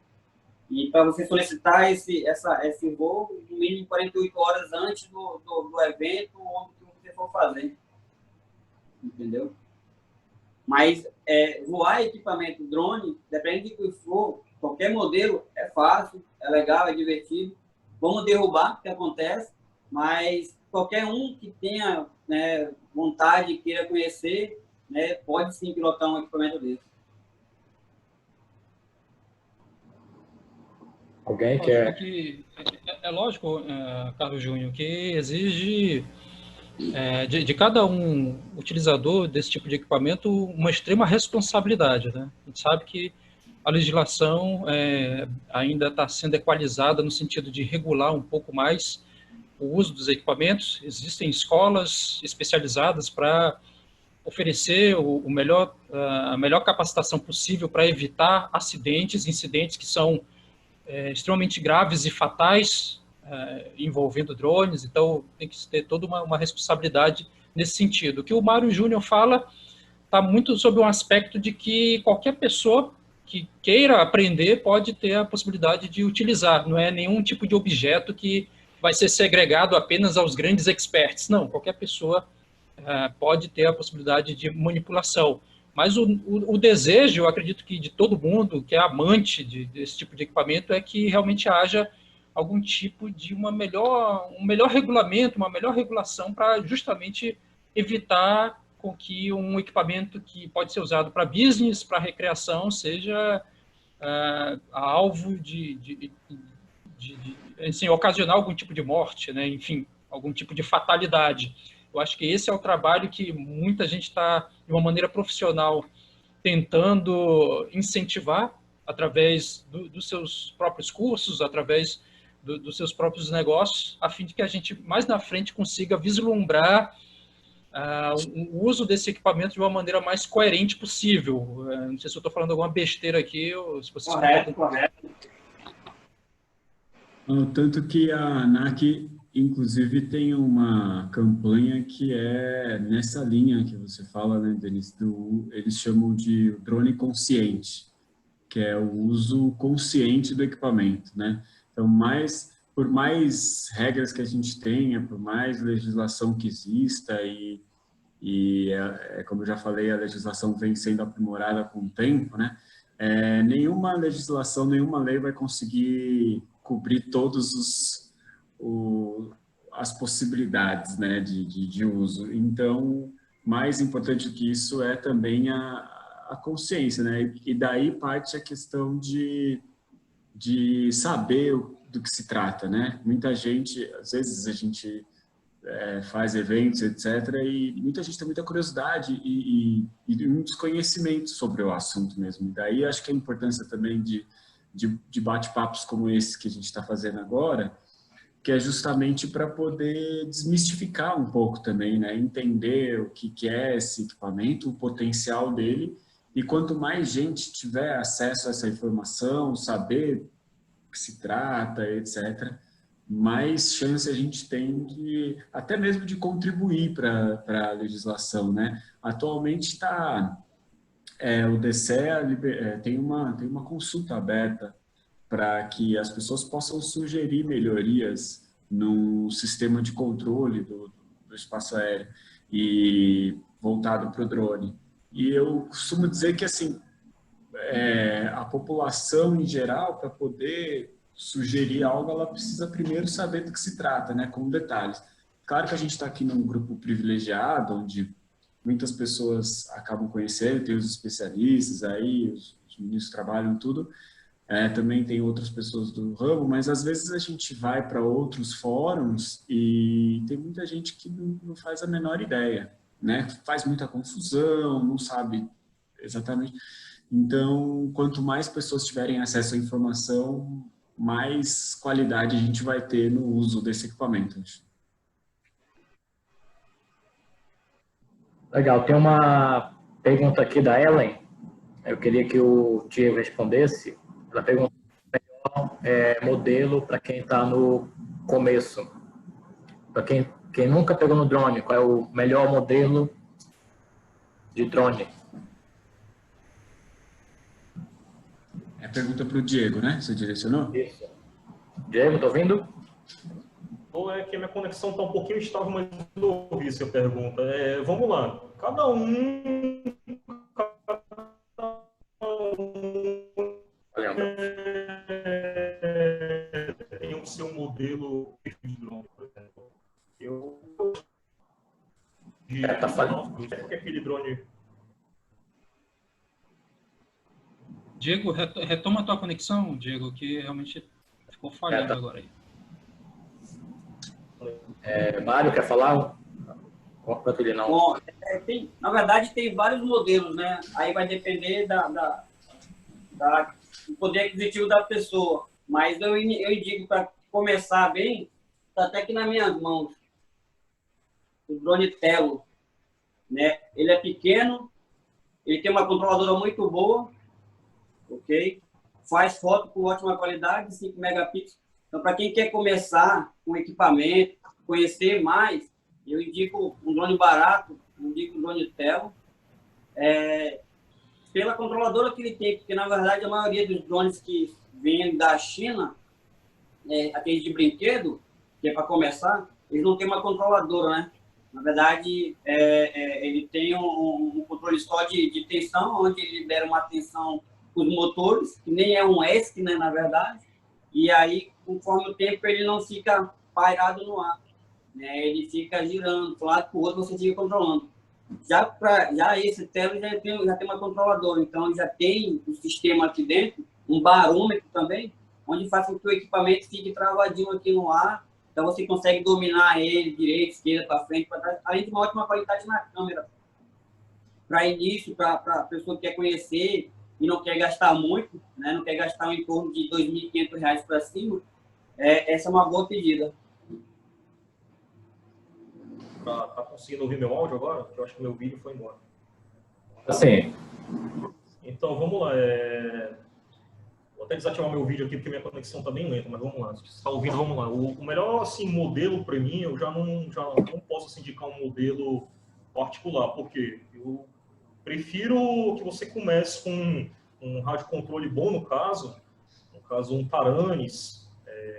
E para você solicitar esse voo, no mínimo 48 horas antes do evento, onde você for fazer. Entendeu? Mas voar equipamento drone, depende de que for, qualquer modelo é fácil, é legal, é divertido. Vamos derrubar, o que acontece, mas qualquer um que tenha, né, vontade, queira conhecer, né, pode sim pilotar um equipamento desse. Alguém Lógico quer? que, lógico, Carlos Júnior, que exige de cada um utilizador desse tipo de equipamento uma extrema responsabilidade, né? A gente sabe que a legislação ainda está sendo equalizada no sentido de regular um pouco mais o uso dos equipamentos. Existem escolas especializadas para oferecer a melhor capacitação possível para evitar incidentes que são extremamente graves e fatais, envolvendo drones. Então tem que ter toda uma responsabilidade nesse sentido. O que o Mário Júnior fala está muito sob um aspecto de que qualquer pessoa que queira aprender pode ter a possibilidade de utilizar. Não é nenhum tipo de objeto que vai ser segregado apenas aos grandes experts. Não, qualquer pessoa pode ter a possibilidade de manipulação. Mas o desejo, eu acredito que de todo mundo que é amante desse tipo de equipamento, é que realmente haja algum tipo de um melhor regulamento, uma melhor regulação para justamente evitar com que um equipamento que pode ser usado para business, para recreação, seja alvo assim, ocasionar algum tipo de morte, né? Enfim, algum tipo de fatalidade. Eu acho que esse é o trabalho que muita gente está, de uma maneira profissional, tentando incentivar através dos seus próprios cursos, através dos seus próprios negócios, a fim de que a gente, mais na frente, consiga vislumbrar o uso desse equipamento de uma maneira mais coerente possível. Não sei se eu estou falando alguma besteira aqui, ou se vocês Correto. Tanto que a ANAC, inclusive, tem uma campanha que é nessa linha que você fala, né, Denis? Eles chamam de drone consciente, que é o uso consciente do equipamento, né? Então, por mais regras que a gente tenha, por mais legislação que exista, como eu já falei, a legislação vem sendo aprimorada com o tempo, né? Nenhuma legislação, nenhuma lei vai conseguir cobrir todos as possibilidades, né, de uso. Então, mais importante do que isso é também a consciência, né? E daí parte a questão de saber do que se trata, né? Muita gente, às vezes a gente faz eventos, etc., e muita gente tem muita curiosidade e um desconhecimento sobre o assunto mesmo. E daí acho que a importância também de bate-papos como esse que a gente está fazendo agora, que é justamente para poder desmistificar um pouco também, né? Entender o que é esse equipamento, o potencial dele, e quanto mais gente tiver acesso a essa informação, saber o que se trata, etc., mais chance a gente tem até mesmo de contribuir para a legislação, né? Atualmente o DSEA tem uma consulta aberta para que as pessoas possam sugerir melhorias no sistema de controle do espaço aéreo e voltado para o drone. E eu costumo dizer que assim a população em geral, para poder sugerir algo, ela precisa primeiro saber do que se trata, né, com detalhes. Claro que a gente está aqui num grupo privilegiado, onde muitas pessoas acabam conhecendo, tem os especialistas aí, os meninos que trabalham tudo, também tem outras pessoas do ramo, mas às vezes a gente vai para outros fóruns e tem muita gente que não faz a menor ideia, né? Faz muita confusão, não sabe exatamente. Então, quanto mais pessoas tiverem acesso à informação, mais qualidade a gente vai ter no uso desse equipamento. Legal, tem uma pergunta aqui da Ellen, eu queria que o Diego respondesse. Ela perguntou o melhor modelo para quem está no começo. Para quem nunca pegou no drone, qual é o melhor modelo de drone? É a pergunta para o Diego, né? Você direcionou? Isso. Diego, tá ouvindo? Ou é que a minha conexão está um pouquinho instável, mas eu ouvi essa pergunta. Vamos lá. Cada um tem o seu modelo de drone, por exemplo. Tá falando. Porque aquele drone... Diego, retoma a tua conexão, Diego, que realmente ficou falhando agora aí. Mário, quer falar? Enquanto ele não... Bom, na verdade, tem vários modelos, né? Aí vai depender do poder aquisitivo da pessoa. Mas eu indico, para começar bem, está até aqui nas minhas mãos, o drone Tello, né? Ele é pequeno, ele tem uma controladora muito boa, ok? Faz foto com ótima qualidade, 5 megapixels. Então, para quem quer começar com equipamento, conhecer mais, eu indico um drone barato, indico um drone Tello, pela controladora que ele tem, porque, na verdade, a maioria dos drones que vêm da China, aqueles de brinquedo, que é para começar, eles não têm uma controladora, né? Na verdade, ele tem um controle só de tensão, onde ele libera uma tensão para os motores, que nem é um ESC, né, na verdade, e aí, conforme o tempo, ele não fica pairado no ar, né? Ele fica girando de um lado para o outro, você fica controlando. Já esse Tello já tem uma controladora, então já tem um sistema aqui dentro, um barômetro também, onde faz com que o equipamento fique travadinho aqui no ar, então você consegue dominar ele direito, esquerda, para frente, para trás, além de uma ótima qualidade na câmera. Para início, para a pessoa que quer conhecer e não quer gastar muito, né, não quer gastar em torno de R$ 2.500 para cima, essa é uma boa pedida. Tá conseguindo ouvir meu áudio agora? Porque eu acho que meu vídeo foi embora. Sim. Então, vamos lá. Vou até desativar meu vídeo aqui, porque minha conexão está bem lenta, mas vamos lá. Se você está ouvindo, vamos lá. O melhor assim, modelo para mim, eu já não posso assim, indicar um modelo particular, porque eu prefiro que você comece com um rádio controle bom, no caso um Taranis,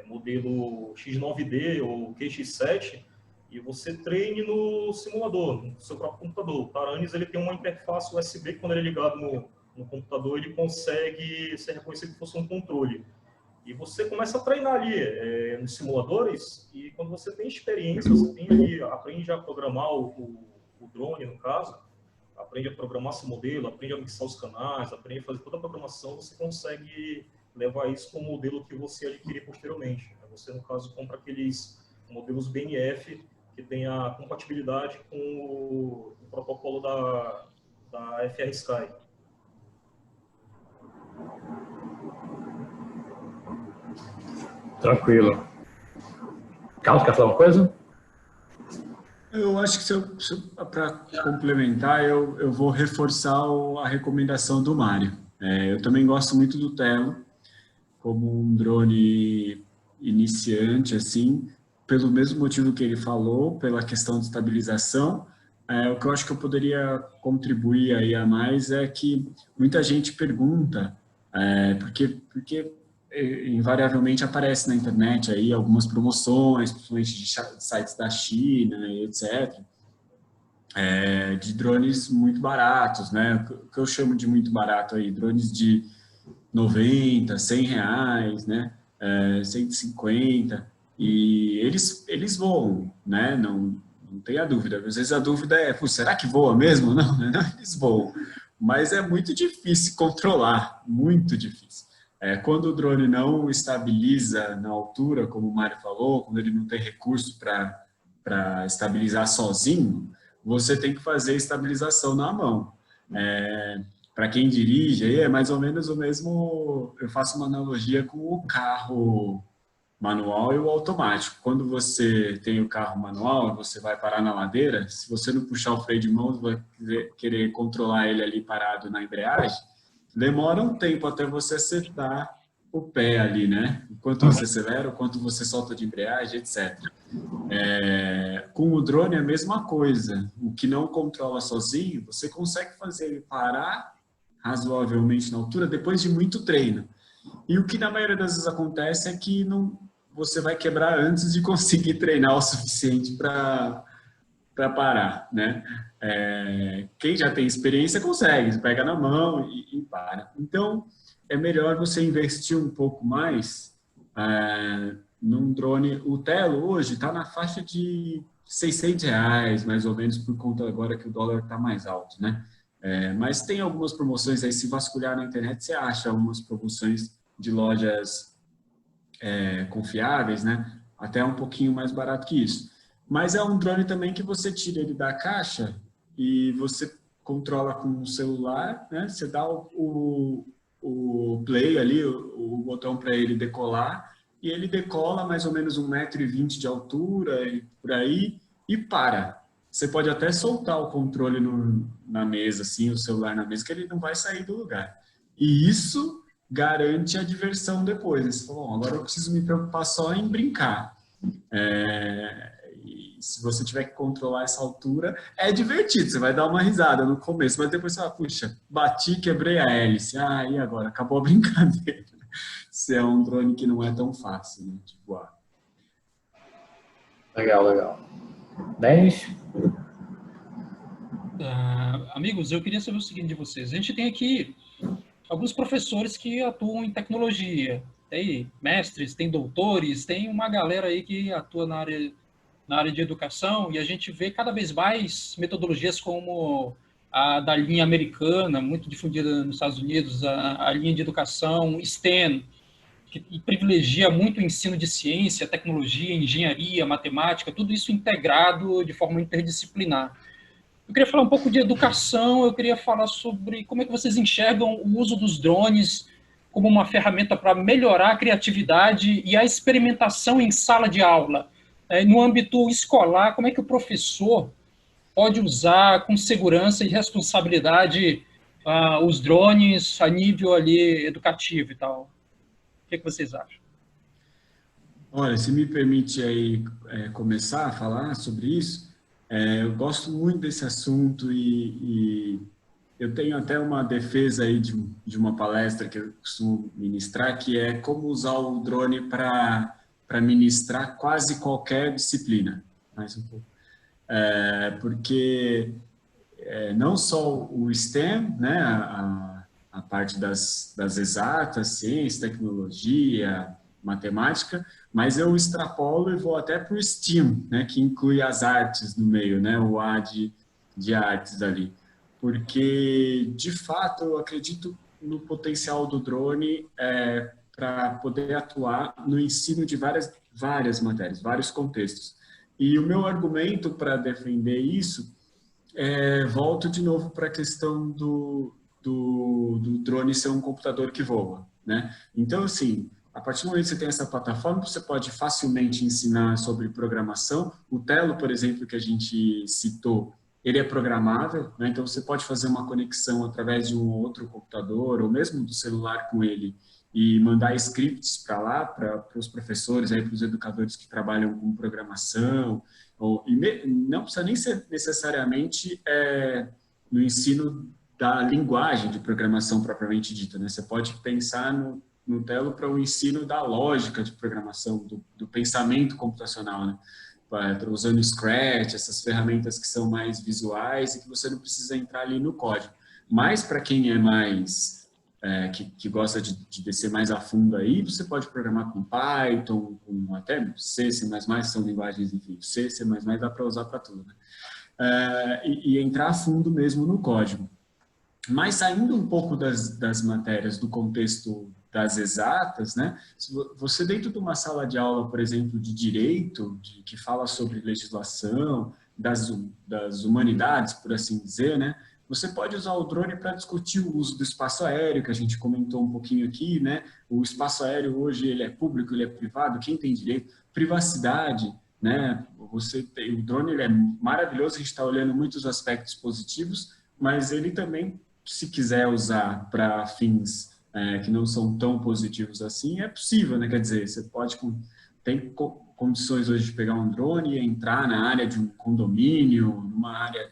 modelo X9D ou QX7, e você treine no simulador, no seu próprio computador. O Taranis ele tem uma interface USB que, quando ele é ligado no computador, ele consegue ser reconhecido que fosse um controle. E você começa a treinar ali nos simuladores, e quando você tem experiência, você tem ali, aprende a programar o drone, no caso, aprende a programar seu modelo, aprende a mixar os canais, aprende a fazer toda a programação, você consegue levar isso para o modelo que você adquirir posteriormente. Você, no caso, compra aqueles modelos BNF que tem a compatibilidade com o protocolo da FR Sky. Tranquilo. Carlos, quer falar uma coisa? Eu acho que para complementar, eu vou reforçar a recomendação do Mário. Eu também gosto muito do Tello, como um drone iniciante, assim, pelo mesmo motivo que ele falou, pela questão de estabilização. O que eu acho que eu poderia contribuir aí a mais é que muita gente pergunta, porque invariavelmente aparece na internet aí algumas promoções, principalmente de sites da China e etc., de drones muito baratos, né? O que eu chamo de muito barato aí, drones de 90, 100 reais, né? 150, e eles voam, né? Não tem a dúvida. Às vezes a dúvida é, será que voa mesmo? Não, não, eles voam. Mas é muito difícil controlar, muito difícil. Quando o drone não estabiliza na altura, como o Mário falou, quando ele não tem recurso para estabilizar sozinho, você tem que fazer estabilização na mão. Para quem dirige, aí é mais ou menos o mesmo, eu faço uma analogia com o carro manual e o automático. Quando você tem o carro manual, você vai parar na ladeira, se você não puxar o freio de mão, você vai querer controlar ele ali parado na embreagem, demora um tempo até você acertar o pé ali, né? O quanto você acelera, o quanto você solta de embreagem, etc. Com o drone é a mesma coisa. O que não controla sozinho, você consegue fazer ele parar razoavelmente na altura depois de muito treino. E o que na maioria das vezes acontece é que você vai quebrar antes de conseguir treinar o suficiente para parar, né? Quem já tem experiência consegue, pega na mão e para. Então, é melhor você investir um pouco mais num drone. O Telo hoje está na faixa de R$600, mais ou menos, por conta agora que o dólar está mais alto, né? Mas tem algumas promoções aí, se vasculhar na internet, você acha algumas promoções de lojas confiáveis, né? Até um pouquinho mais barato que isso. Mas é um drone também que você tira ele da caixa e você controla com o celular, né? Você dá o play ali, o botão para ele decolar, e ele decola mais ou menos 1,20 m de altura e por aí, e para. Você pode até soltar o controle na mesa, assim, o celular na mesa, que ele não vai sair do lugar. E isso garante a diversão depois. Você fala, bom, agora eu preciso me preocupar só em brincar. E se você tiver que controlar essa altura, é divertido, você vai dar uma risada no começo, mas depois você fala, puxa, bati, quebrei a hélice. E agora? Acabou a brincadeira. Se é um drone que não é tão fácil, né, de voar. Legal. 10. Amigos, eu queria saber o seguinte de vocês. A gente tem aqui alguns professores que atuam em tecnologia. Tem mestres, tem doutores, tem uma galera aí que atua na área de educação, e a gente vê cada vez mais metodologias como a da linha americana, muito difundida nos Estados Unidos, a linha de educação STEM, que privilegia muito o ensino de ciência, tecnologia, engenharia, matemática, tudo isso integrado de forma interdisciplinar. Eu queria falar um pouco de educação, eu queria falar sobre como é que vocês enxergam o uso dos drones como uma ferramenta para melhorar a criatividade e a experimentação em sala de aula. No âmbito escolar, como é que o professor pode usar com segurança e responsabilidade os drones a nível ali educativo e tal? O que vocês acham? Olha, se me permite aí começar a falar sobre isso, eu gosto muito desse assunto e eu tenho até uma defesa aí de uma palestra que eu costumo ministrar, que é como usar o drone para ministrar quase qualquer disciplina. Mais um pouco. Porque não só o STEM, né, a parte das exatas, ciência, tecnologia, matemática, mas eu extrapolo e vou até para o STEAM, né, que inclui as artes no meio, né, o A de artes ali. Porque, de fato, eu acredito no potencial do drone para poder atuar no ensino de várias matérias, vários contextos. E o meu argumento para defender isso volto de novo para a questão do drone ser um computador que voa, né? Então, assim, a partir do momento que você tem essa plataforma, você pode facilmente ensinar sobre programação. O Telo, por exemplo, que a gente citou, ele é programável, né? Então você pode fazer uma conexão através de um outro computador ou mesmo do celular com ele e mandar scripts para lá, para os professores, para os educadores que trabalham com programação. Não precisa nem ser necessariamente no ensino da linguagem de programação propriamente dita, né? Você pode pensar no Telo para o ensino da lógica de programação, do pensamento computacional, né? Usando Scratch, essas ferramentas que são mais visuais e que você não precisa entrar ali no código. Mas para quem é mais que gosta de descer mais a fundo aí, você pode programar com Python, com até C, C++, são linguagens, enfim, C, C++ dá para usar para tudo, né? E entrar a fundo mesmo no código. Mas saindo um pouco das matérias do contexto das exatas, né? Você dentro de uma sala de aula, por exemplo, de direito, que fala sobre legislação, das humanidades, por assim dizer, né? Você pode usar o drone para discutir o uso do espaço aéreo, que a gente comentou um pouquinho aqui, né? O espaço aéreo hoje ele é público, ele é privado, quem tem direito? Privacidade, né? O drone ele é maravilhoso, a gente está olhando muitos aspectos positivos, mas ele também, se quiser usar para fins que não são tão positivos assim, é possível, né? Quer dizer, você tem condições hoje de pegar um drone e entrar na área de um condomínio, numa área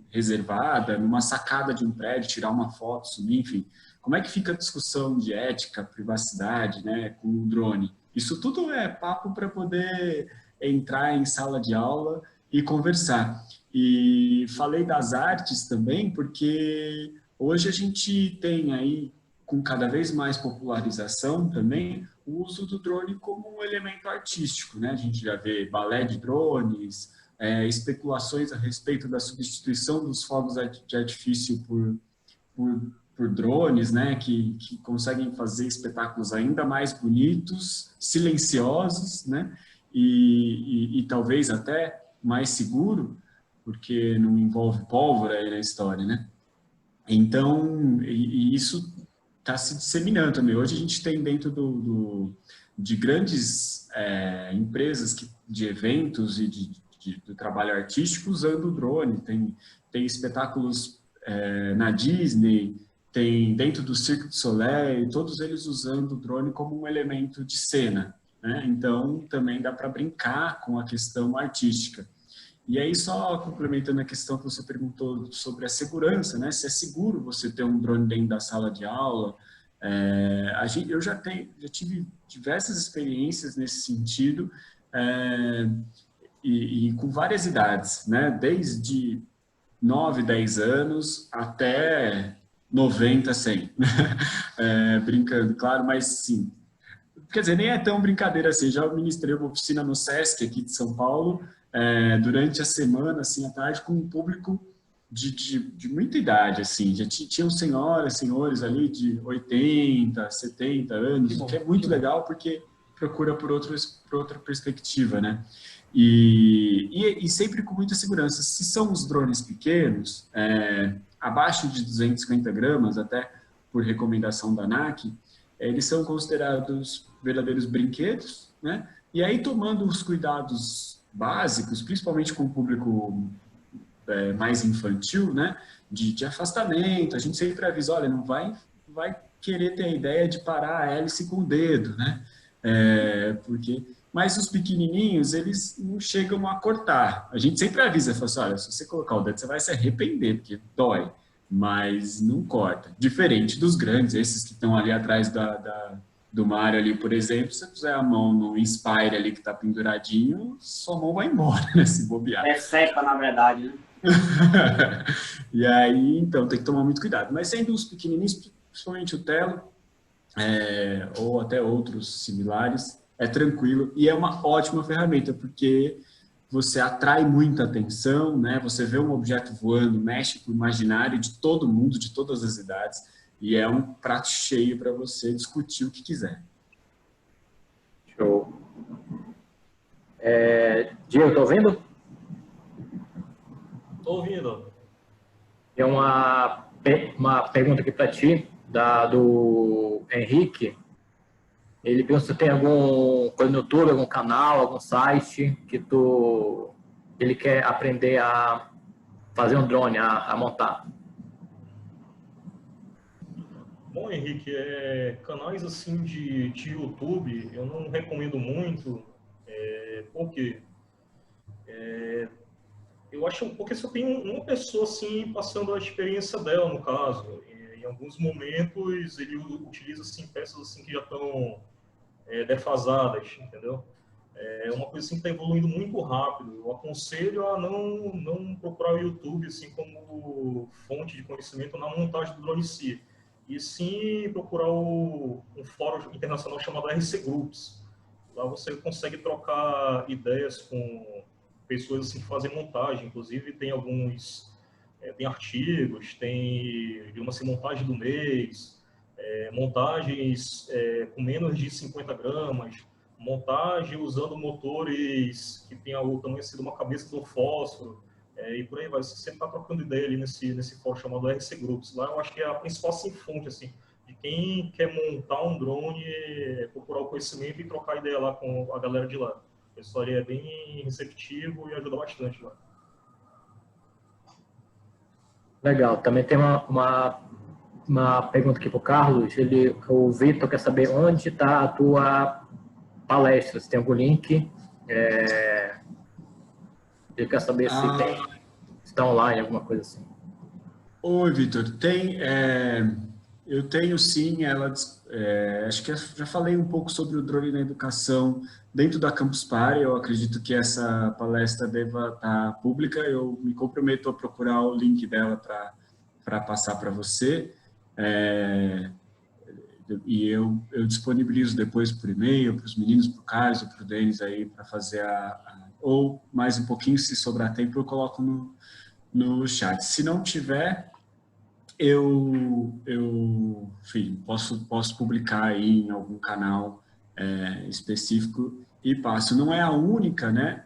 reservada, numa sacada de um prédio, tirar uma foto, sumir, enfim. Como é que fica a discussão de ética, privacidade, né, com o drone? Isso tudo é papo para poder entrar em sala de aula e conversar. E falei das artes também, porque hoje a gente tem aí, com cada vez mais popularização também, o uso do drone como um elemento artístico, né? A gente já vê balé de drones, especulações a respeito da substituição dos fogos de artifício por drones, né, que conseguem fazer espetáculos ainda mais bonitos, silenciosos, né, e talvez até mais seguro, porque não envolve pólvora aí na história, né? Então, isso está se disseminando também. Hoje a gente tem dentro de grandes empresas de eventos e do trabalho artístico usando o drone. Tem espetáculos na Disney, tem dentro do Cirque du Soleil, todos eles usando o drone como um elemento de cena, né? Então, também dá para brincar com a questão artística. E aí, só complementando a questão que você perguntou sobre a segurança, né? Se é seguro você ter um drone dentro da sala de aula. Eu já tive diversas experiências nesse sentido, e com várias idades, né? Desde 9, 10 anos até 90, 100. Brincando, claro, mas sim. Quer dizer, nem é tão brincadeira assim. Já ministrei uma oficina no Sesc, aqui de São Paulo, durante a semana, assim, à tarde, com um público de muita idade, assim. Já tinham senhores ali de 80, 70 anos, o que é muito legal, porque procura por outra perspectiva, né? E sempre com muita segurança. Se são os drones pequenos, abaixo de 250 gramas, até por recomendação da ANAC, eles são considerados verdadeiros brinquedos, né? E aí, tomando os cuidados básicos, principalmente com o público mais infantil, né? De afastamento, a gente sempre avisa, olha, não vai querer ter a ideia de parar a hélice com o dedo, né? Mas os pequenininhos, eles não chegam a cortar. A gente sempre avisa, fala assim, olha, se você colocar o dedo, você vai se arrepender, porque dói, mas não corta. Diferente dos grandes, esses que estão ali atrás do Mario ali, por exemplo, se você puser a mão no Inspire ali que está penduradinho, sua mão vai embora, né, se bobear. É seca, na verdade, né? E aí, então, tem que tomar muito cuidado. Mas sendo os pequenininhos, principalmente o Telo, ou até outros similares, é tranquilo e é uma ótima ferramenta, porque você atrai muita atenção, né? Você vê um objeto voando, mexe com o imaginário de todo mundo, de todas as idades, e é um prato cheio para você discutir o que quiser. Show. Diego, tá ouvindo? Estou ouvindo. Tem uma pergunta aqui para ti, do Henrique. Ele pergunta se tem algum coisa no YouTube, algum canal, algum site que ele quer aprender a fazer um drone, a montar. Bom, Henrique, canais assim de YouTube eu não recomendo muito, por quê? Eu acho porque só tem uma pessoa assim passando a experiência dela, no caso. Em alguns momentos ele utiliza assim, peças assim, que já estão defasadas, entendeu? É uma coisa assim que está evoluindo muito rápido. Eu aconselho a não procurar o YouTube assim como fonte de conhecimento na montagem do drone em si. e sim procurar um fórum internacional chamado RC Groups. Lá você consegue trocar ideias com pessoas assim, que fazem montagem, inclusive tem alguns, tem artigos, tem, digamos assim, montagem do mês, montagens com menos de 50 gramas, montagem usando motores que tem o tamanho assim, de uma cabeça de um fósforo, e por aí vai. Você sempre está trocando ideia ali nesse fórum chamado RC Groups. Lá eu acho que é a principal assim, fonte assim, de quem quer montar um drone, procurar o conhecimento e trocar ideia lá com a galera de lá. O pessoal é bem receptivo e ajuda bastante lá. Legal. Também tem uma pergunta aqui para o Carlos. O Vitor quer saber onde está a tua palestra. Se tem algum link? Ele quer saber se está online, alguma coisa assim. Oi, Vitor. Eu tenho sim, acho que já falei um pouco sobre o drone na educação dentro da Campus Party. Eu acredito que essa palestra deva estar pública. Eu me comprometo a procurar o link dela para passar para você. E eu disponibilizo depois por e-mail para os meninos, para o Carlos ou para o Denis aí para fazer ou mais um pouquinho, se sobrar tempo, eu coloco no chat. Se não tiver, enfim, posso publicar aí em algum canal específico e passo. Não é a única, né?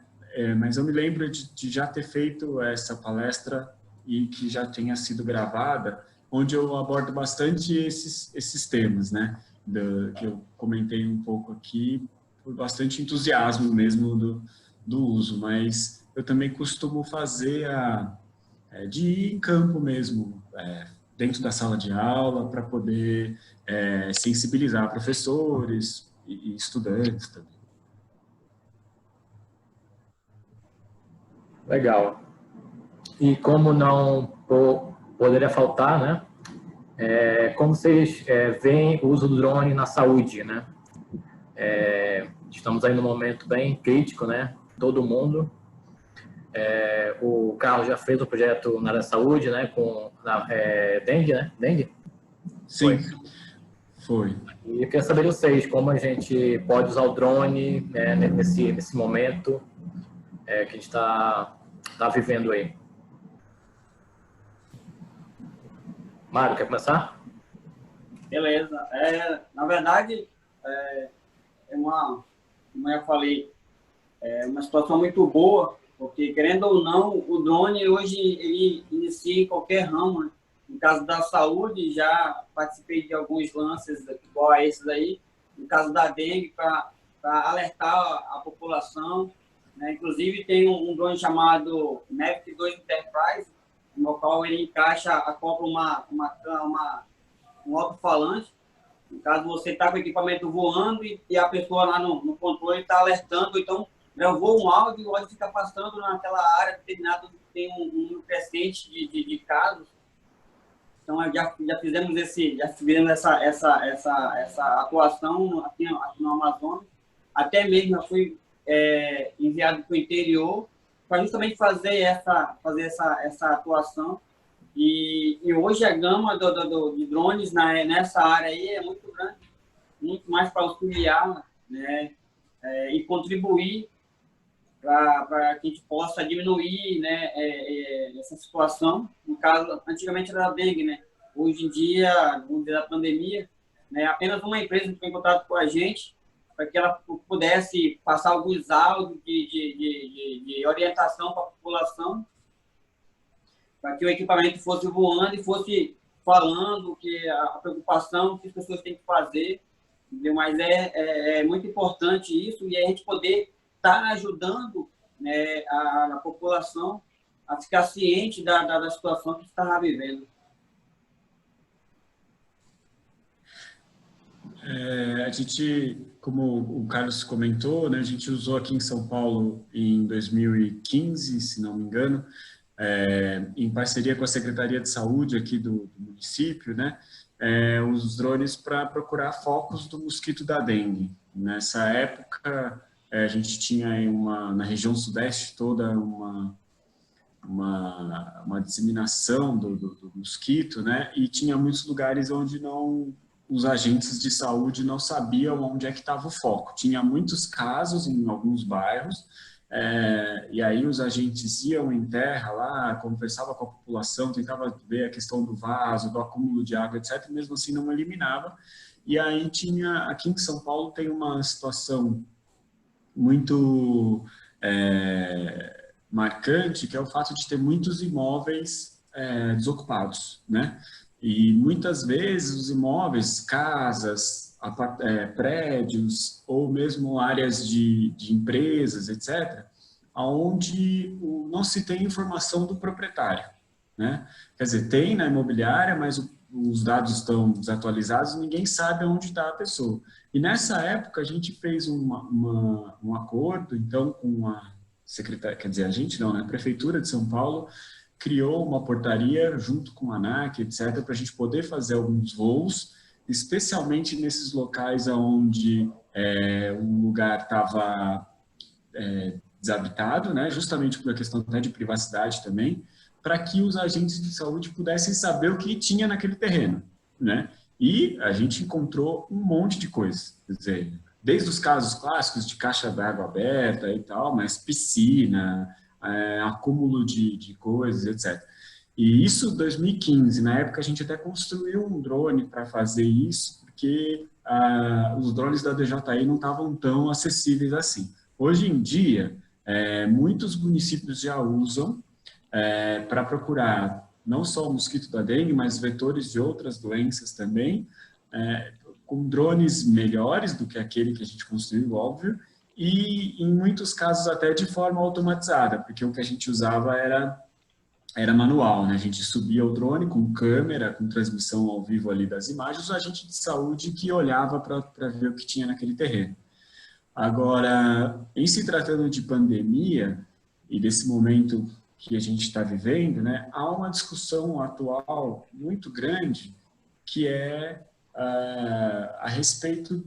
Mas eu me lembro de já ter feito essa palestra e que já tenha sido gravada, onde eu abordo bastante esses temas, né? Que eu comentei um pouco aqui, por bastante entusiasmo mesmo do uso, mas eu também costumo fazer de ir em campo mesmo, dentro da sala de aula, para poder sensibilizar professores e estudantes também. Legal. E como não poderia faltar, né? Como vocês veem o uso do drone na saúde, né? Estamos aí num momento bem crítico, né? Todo mundo. O Carlos já fez um projeto na área da saúde, né? Com dengue, né? Dengue? Sim, foi. E eu queria saber de vocês, como a gente pode usar o drone nesse momento que a gente está vivendo aí. Mário, quer começar? Beleza. Na verdade, como eu falei, é uma situação muito boa, porque, querendo ou não, o drone hoje ele inicia em qualquer ramo, né? No caso da saúde, já participei de alguns lances igual a esses aí. No caso da dengue, para alertar a população, né? Inclusive, tem um drone chamado Mavic 2 Enterprise, no qual ele acopla um alto-falante. No caso, você está com o equipamento voando e a pessoa lá no controle está alertando, então gravou um áudio e o áudio fica passando naquela área determinada que tem um número crescente de casos. Então, já fizemos essa atuação aqui no Amazonas. Até mesmo eu fui enviado para o interior para justamente fazer essa atuação. E hoje a gama de drones nessa área aí é muito grande, muito mais para auxiliar, né, e contribuir para que a gente possa diminuir, né, essa situação. No caso, antigamente era a dengue, né? Hoje em dia, vamos dizer, a pandemia, né, apenas uma empresa entrou em contato com a gente para que ela pudesse passar alguns áudios de orientação para a população, para que o equipamento fosse voando e fosse falando a preocupação que as pessoas têm que fazer, entendeu? Mas é muito importante isso, e a gente poder estar ajudando, né, a população a ficar ciente da situação que está vivendo. A gente, como o Carlos comentou, né, a gente usou aqui em São Paulo em 2015, se não me engano, em parceria com a Secretaria de Saúde aqui do município, né, os drones para procurar focos do mosquito da dengue. Nessa época, a gente tinha na região sudeste toda uma disseminação do mosquito, né? E tinha muitos lugares onde os agentes de saúde não sabiam onde é que estava o foco. Tinha muitos casos em alguns bairros, e aí os agentes iam em terra lá, conversavam com a população, tentavam ver a questão do vaso, do acúmulo de água, etc. Mesmo assim não eliminava. E aí aqui em São Paulo tem uma situação muito marcante, que é o fato de ter muitos imóveis desocupados, né? E muitas vezes os imóveis, casas, prédios ou mesmo áreas de empresas, etc., onde não se tem informação do proprietário, né? Quer dizer, tem na imobiliária, mas os dados estão desatualizados e ninguém sabe onde está a pessoa. E nessa época a gente fez um acordo, então, com a secretaria, quer dizer, a gente não, né? A Prefeitura de São Paulo criou uma portaria junto com a ANAC, etc., para a gente poder fazer alguns voos, especialmente nesses locais onde o lugar estava desabitado, né? Justamente por uma questão até de privacidade também, para que os agentes de saúde pudessem saber o que tinha naquele terreno, né? E a gente encontrou um monte de coisas, quer dizer, desde os casos clássicos de caixa d'água aberta e tal, mas piscina, acúmulo de coisas, etc. E isso em 2015, na época a gente até construiu um drone para fazer isso, porque os drones da DJI não estavam tão acessíveis assim. Hoje em dia, muitos municípios já usam para procurar não só o mosquito da dengue, mas vetores de outras doenças também, com drones melhores do que aquele que a gente construiu, óbvio, e em muitos casos até de forma automatizada, porque o que a gente usava era manual, né? A gente subia o drone com câmera, com transmissão ao vivo ali das imagens, o agente de saúde que olhava para ver o que tinha naquele terreno. Agora, em se tratando de pandemia e desse momento que a gente está vivendo, né, há uma discussão atual muito grande que a respeito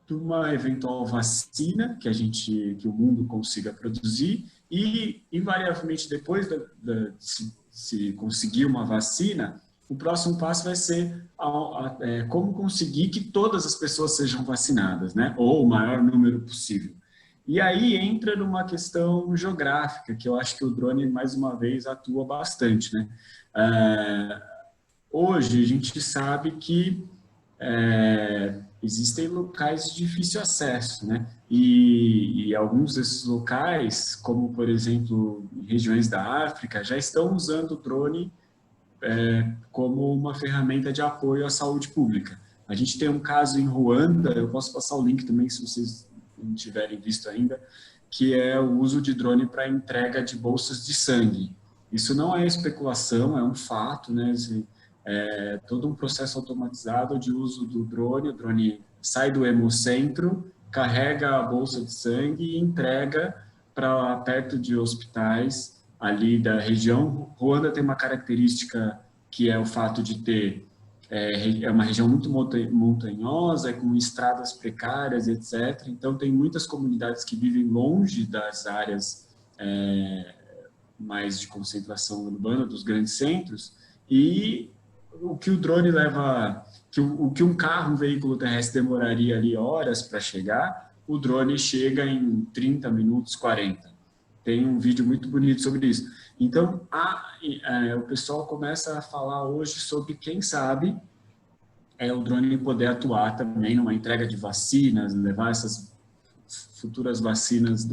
de uma eventual vacina que o mundo consiga produzir e, invariavelmente, depois se conseguir uma vacina, o próximo passo vai ser como conseguir que todas as pessoas sejam vacinadas, né? Ou o maior número possível. E aí entra numa questão geográfica, que eu acho que o drone, mais uma vez, atua bastante, né? Hoje, a gente sabe que existem locais de difícil acesso, né? E alguns desses locais, como, por exemplo, em regiões da África, já estão usando o drone como uma ferramenta de apoio à saúde pública. A gente tem um caso em Ruanda, eu posso passar o link também se vocês não tiverem visto ainda, que é o uso de drone para entrega de bolsas de sangue. Isso não é especulação, é um fato, né? Todo um processo automatizado de uso do drone. O drone sai do hemocentro, carrega a bolsa de sangue e entrega para perto de hospitais ali da região. Ruanda tem uma característica que é o fato de ter uma região muito montanhosa, com estradas precárias, etc. Então, tem muitas comunidades que vivem longe das áreas mais de concentração urbana, dos grandes centros, e o que o drone leva, o que um carro, um veículo terrestre demoraria ali horas para chegar, o drone chega em 30 minutos, 40. Tem um vídeo muito bonito sobre isso. Então, o pessoal começa a falar hoje sobre, quem sabe, o drone poder atuar também numa entrega de vacinas, levar essas futuras vacinas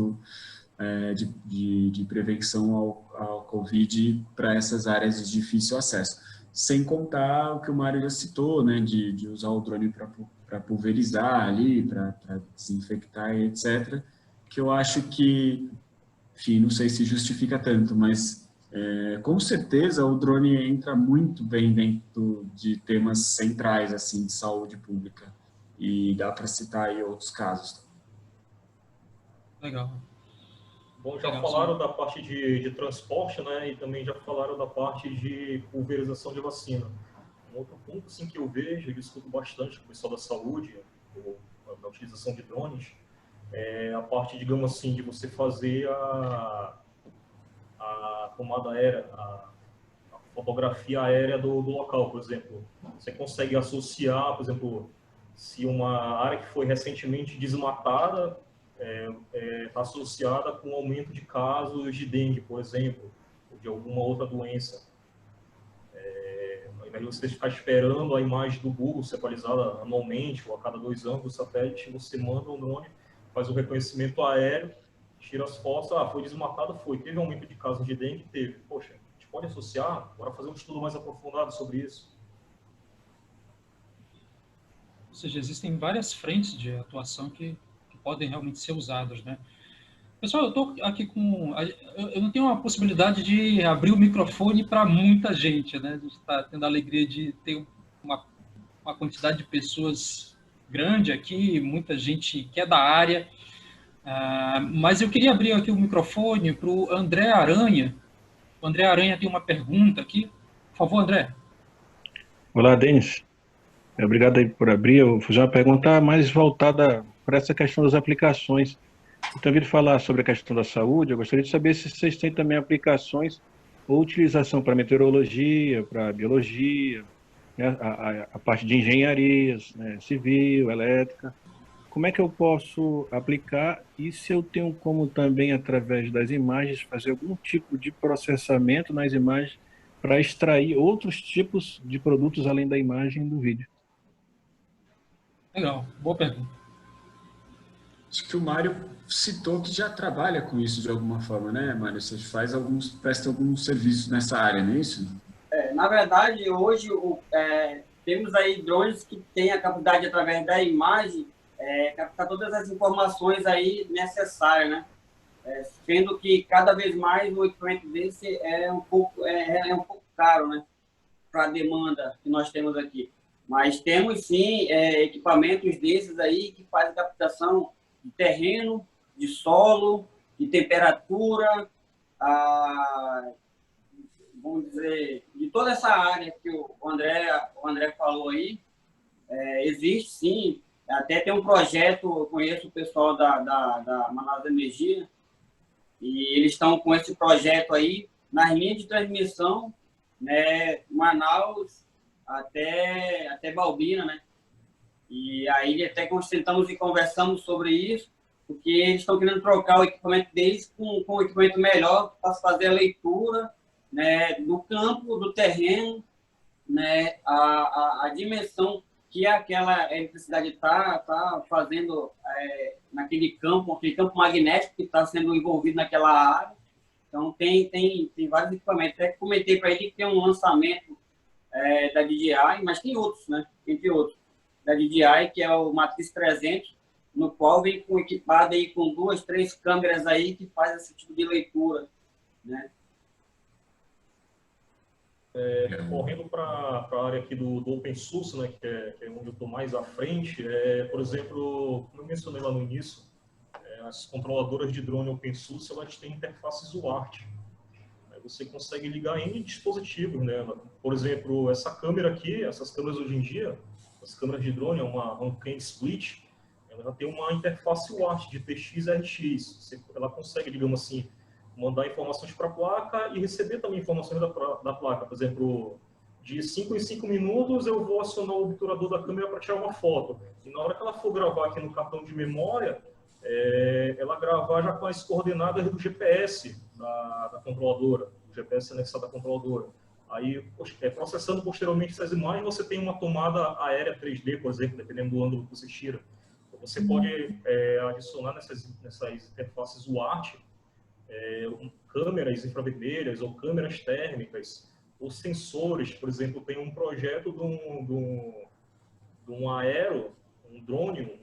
de prevenção ao Covid para essas áreas de difícil acesso. Sem contar o que o Mário já citou, né, de usar o drone para pulverizar ali, para desinfectar, etc., que eu acho que, enfim, não sei se justifica tanto, mas com certeza o drone entra muito bem dentro de temas centrais assim de saúde pública, e dá para citar aí outros casos. Legal. Bom, já falaram da parte de transporte, né, e também já falaram da parte de pulverização de vacina. Um outro ponto assim, que eu vejo, eu escuto bastante com o pessoal da saúde, da utilização de drones, é a parte, digamos assim, de você fazer a tomada aérea, a fotografia aérea do local, por exemplo. Você consegue associar, por exemplo, se uma área que foi recentemente desmatada está associada com aumento de casos de dengue, por exemplo, ou de alguma outra doença. Ao invés de você ficar esperando a imagem do Google ser atualizada anualmente ou a cada 2 anos do satélite, você manda um drone, faz o reconhecimento aéreo, tira as fotos, foi desmatado, teve aumento de casos de dengue? Teve. Poxa, a gente pode associar? Bora fazer um estudo mais aprofundado sobre isso. Ou seja, existem várias frentes de atuação que podem realmente ser usadas, né? Pessoal, eu estou aqui com... Eu não tenho a possibilidade de abrir o microfone para muita gente, né? A gente está tendo a alegria de ter uma quantidade de pessoas grande aqui, muita gente que é da área. Mas eu queria abrir aqui o microfone para o André Aranha. O André Aranha tem uma pergunta aqui. Por favor, André. Olá, Denis. Obrigado aí por abrir. Eu vou fazer uma pergunta mais voltada para essa questão das aplicações. Eu tenho ouvido falar sobre a questão da saúde. Eu gostaria de saber se vocês têm também aplicações ou utilização para meteorologia, para biologia, né, a parte de engenharias, né, civil, elétrica. Como é que eu posso aplicar e se eu tenho como também, através das imagens, fazer algum tipo de processamento nas imagens para extrair outros tipos de produtos além da imagem e do vídeo? Legal, boa pergunta. Acho que o Mário citou que já trabalha com isso de alguma forma, né, Mário? Você presta alguns serviços nessa área, não é isso? Na verdade, hoje temos aí drones que têm a capacidade, através da imagem, captar todas as informações aí necessárias, né? Sendo que cada vez mais o equipamento desse é um pouco caro, né? Para a demanda que nós temos aqui. Mas temos sim equipamentos desses aí que fazem captação de terreno, de solo, de temperatura, vamos dizer, de toda essa área que o André falou aí. Existe sim, até tem um projeto, eu conheço o pessoal da Manaus Energia, e eles estão com esse projeto aí nas linhas de transmissão, né, Manaus até Balbina, né? E aí até que nós tentamos e conversamos sobre isso, porque eles estão querendo trocar o equipamento deles com um equipamento melhor para fazer a leitura, né, do campo, do terreno, né, a dimensão que aquela eletricidade está fazendo naquele campo magnético que está sendo envolvido naquela área. Então, tem vários equipamentos. Até que comentei para ele que tem um lançamento da DJI, mas tem outros, né? Entre outros. Da DJI, que é o Matrix 300, no qual vem equipado aí com 2, 3 câmeras aí que faz esse tipo de leitura, né? Correndo para a área aqui do Open Source, né, que é onde eu estou mais à frente, por exemplo, como eu mencionei lá no início, as controladoras de drone Open Source, elas têm interfaces UART. Você consegue ligar em dispositivos, né? Por exemplo, essa câmera aqui, essas câmeras hoje em dia, as câmeras de drone, é uma Ramcam Split, ela tem uma interface UART de TX e RX. Ela consegue, digamos assim, mandar informações para a placa e receber também informações da placa. Por exemplo, de 5 em 5 minutos eu vou acionar o obturador da câmera para tirar uma foto. E na hora que ela for gravar aqui no cartão de memória, ela gravar já com as coordenadas do GPS da controladora, o GPS anexado da controladora. Aí, processando posteriormente essas imagens, você tem uma tomada aérea 3D, por exemplo, dependendo do ângulo que você tira. Então, você pode adicionar nessas interfaces UART câmeras infravermelhas ou câmeras térmicas, ou sensores. Por exemplo, tem um projeto de um aero, um drone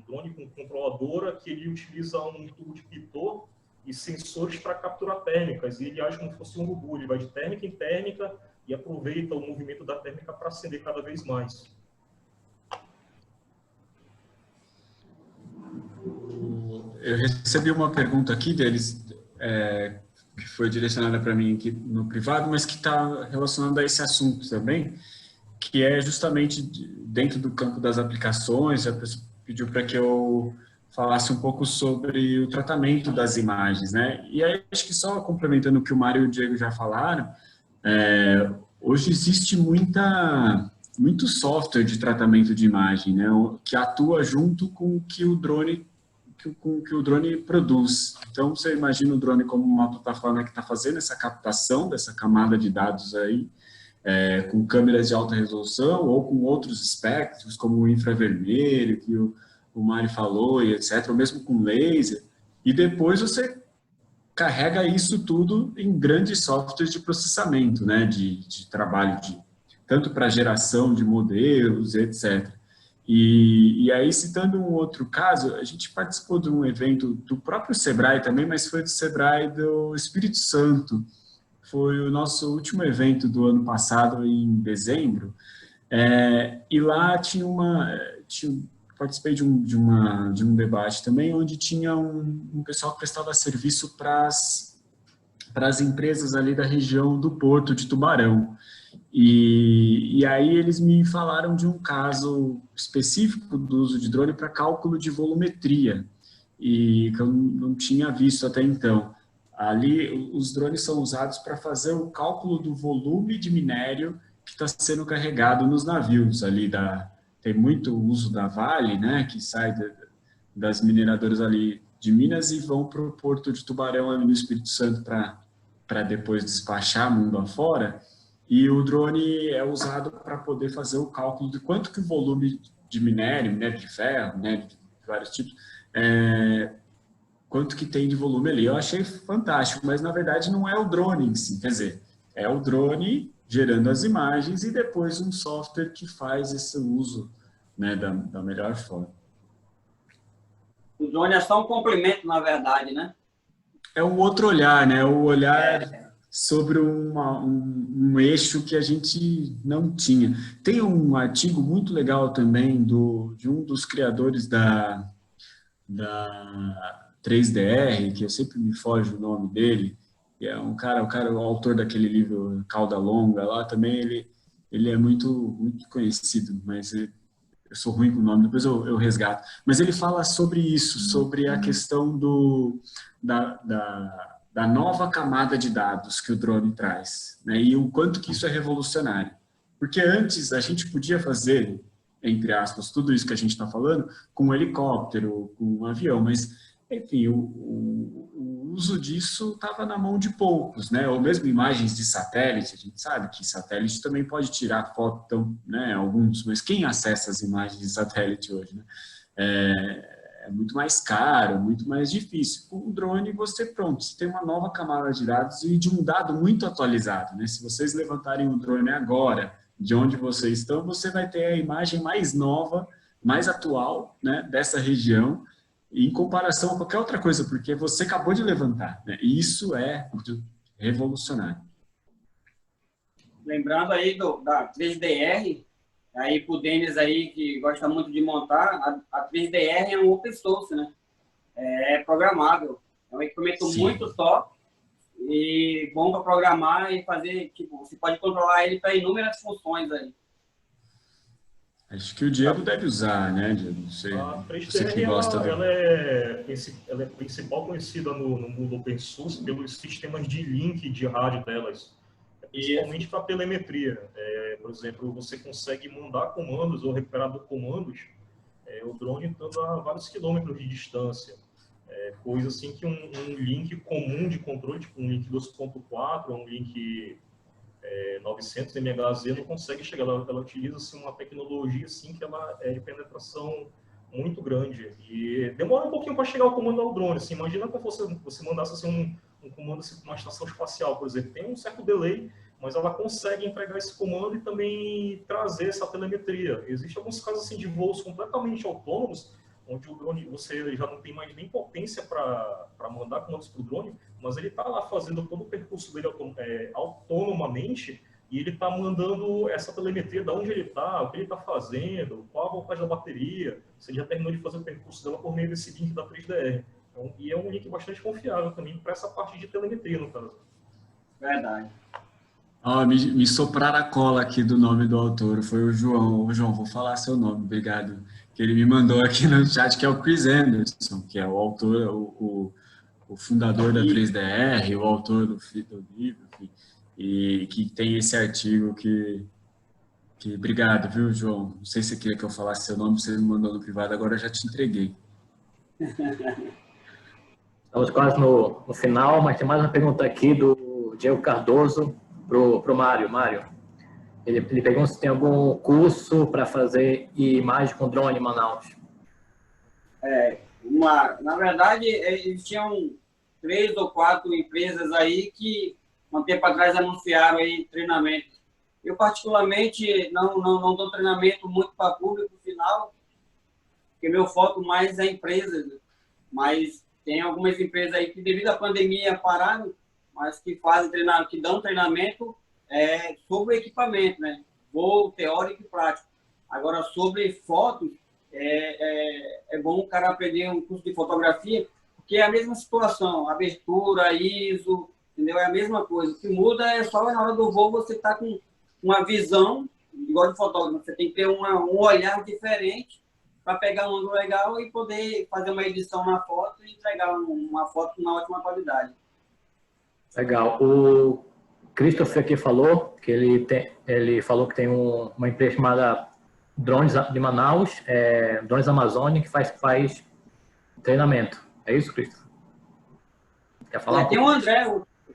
com controladora, que ele utiliza um tubo de pitot e sensores para capturar térmicas, e ele age como se fosse um urubu, ele vai de térmica em térmica e aproveita o movimento da térmica para acender cada vez mais. Eu recebi uma pergunta aqui deles, que foi direcionada para mim aqui no privado, mas que está relacionada a esse assunto também, que é justamente dentro do campo das aplicações. A pessoa pediu para que eu falasse um pouco sobre o tratamento das imagens, né? E aí, acho que só complementando o que o Mário e o Diego já falaram, hoje existe muito software de tratamento de imagem, né? Que atua junto com o que o drone produz. Então, você imagina o drone como uma plataforma que está fazendo essa captação dessa camada de dados aí, com câmeras de alta resolução ou com outros espectros, como o infravermelho, que o Mário falou, e etc., ou mesmo com laser, e depois você carrega isso tudo em grandes softwares de processamento, né, de trabalho, tanto para geração de modelos, etc. E aí, citando um outro caso, a gente participou de um evento do próprio Sebrae também, mas foi do Sebrae do Espírito Santo. Foi o nosso último evento do ano passado, em dezembro, e lá participei de um debate também, onde tinha um pessoal que prestava serviço para as empresas ali da região do Porto de Tubarão. E aí eles me falaram de um caso específico do uso de drone para cálculo de volumetria, e que eu não tinha visto até então. Ali, os drones são usados para fazer o cálculo do volume de minério que está sendo carregado nos navios ali tem muito uso da Vale, né, que sai das mineradoras ali de Minas e vão para o Porto de Tubarão ali no Espírito Santo para depois despachar mundo afora. E o drone é usado para poder fazer o cálculo de quanto que o volume de minério de ferro, minério de vários tipos, quanto que tem de volume ali. Eu achei fantástico, mas na verdade não é o drone em si, quer dizer, é o drone gerando as imagens e depois um software que faz esse uso, né, da melhor forma. O drone é só um complemento, na verdade, né? É um outro olhar, né? O olhar sobre um eixo que a gente não tinha. Tem um artigo muito legal também de um dos criadores da 3DR, que eu sempre me foge o nome dele, que é o autor daquele livro Cauda Longa lá, também ele é muito, muito conhecido, mas eu sou ruim com o nome, depois eu resgato. Mas ele fala sobre isso, sobre a questão da nova camada de dados que o drone traz, né? E o quanto que isso é revolucionário. Porque antes a gente podia fazer, entre aspas, tudo isso que a gente está falando com um helicóptero, com um avião, mas, enfim, o uso disso estava na mão de poucos, né? Ou mesmo imagens de satélite, a gente sabe que satélite também pode tirar foto, então, né? Alguns, mas quem acessa as imagens de satélite hoje, né? É muito mais caro, muito mais difícil. Com o drone, você tem uma nova camada de dados e de um dado muito atualizado, né? Se vocês levantarem o drone agora, de onde vocês estão, você vai ter a imagem mais nova, mais atual, né, dessa região, em comparação a qualquer outra coisa, porque você acabou de levantar, né? E isso é revolucionário. Lembrando aí da 3DR, aí pro Denis aí, que gosta muito de montar, a 3DR é um open source, né? É programável. É um equipamento muito top e bom para programar e fazer, tipo, você pode controlar ele para inúmeras funções aí. Acho que o Diego deve usar, né, Diego? Você que gosta ela é principal conhecida no mundo open source pelos sistemas de link de rádio delas, principalmente para telemetria. Por exemplo, você consegue mandar comandos ou recuperar comandos, o drone estando a vários quilômetros de distância. Coisa assim que um link comum de controle, tipo um link 2.4 ou um link 900 MHz não consegue chegar. Ela utiliza assim, uma tecnologia assim, que ela é de penetração muito grande e demora um pouquinho para chegar o comando ao drone. Assim, imagina como você mandasse assim, um comando assim, para uma estação espacial, por exemplo, tem um certo delay, mas ela consegue entregar esse comando e também trazer essa telemetria. Existem alguns casos assim, de voos completamente autônomos, onde o drone, você já não tem mais nem potência para mandar comandos para o drone, mas ele está lá fazendo todo o percurso dele autonomamente, e ele está mandando essa telemetria de onde ele está, o que ele está fazendo, qual a voltagem da bateria, se ele já terminou de fazer o percurso dela por meio desse link da 3DR. Então, e é um link bastante confiável também para essa parte de telemetria, no caso. Verdade. Me sopraram a cola aqui do nome do autor, foi o João. João, vou falar seu nome, obrigado. que ele me mandou aqui no chat, que é o Chris Anderson, que é o autor, o fundador da 3DR, o autor do livro, enfim, e que tem esse artigo que... Obrigado, viu, João? Não sei se você queria que eu falasse seu nome, você me mandou no privado, agora eu já te entreguei. Estamos quase no final, mas tem mais uma pergunta aqui do Diego Cardoso para o Mário. Mário, ele pergunta se tem algum curso para fazer imagem com drone em Manaus. Na verdade, eles tinham 3 ou 4 empresas aí que, um tempo atrás, anunciaram aí treinamento. Eu, particularmente, não dou treinamento muito para público final, porque meu foco mais é empresas, né? Mas tem algumas empresas aí que, devido à pandemia, pararam, mas que fazem treinamento, que dão treinamento sobre o equipamento, né? Voo teórico e prático. Agora, sobre fotos, é bom o cara aprender um curso de fotografia, porque é a mesma situação, abertura, ISO, entendeu? É a mesma coisa. O que muda é só na hora do voo você tá com uma visão, igual de fotógrafo, você tem que ter um olhar diferente para pegar um ângulo legal e poder fazer uma edição na foto e entregar uma foto com uma ótima qualidade. Legal. O Christopher aqui falou que ele falou que tem uma empresa chamada Drones de Manaus, Drones Amazônia, que faz treinamento. É isso, Christopher? Quer falar? Tem o André,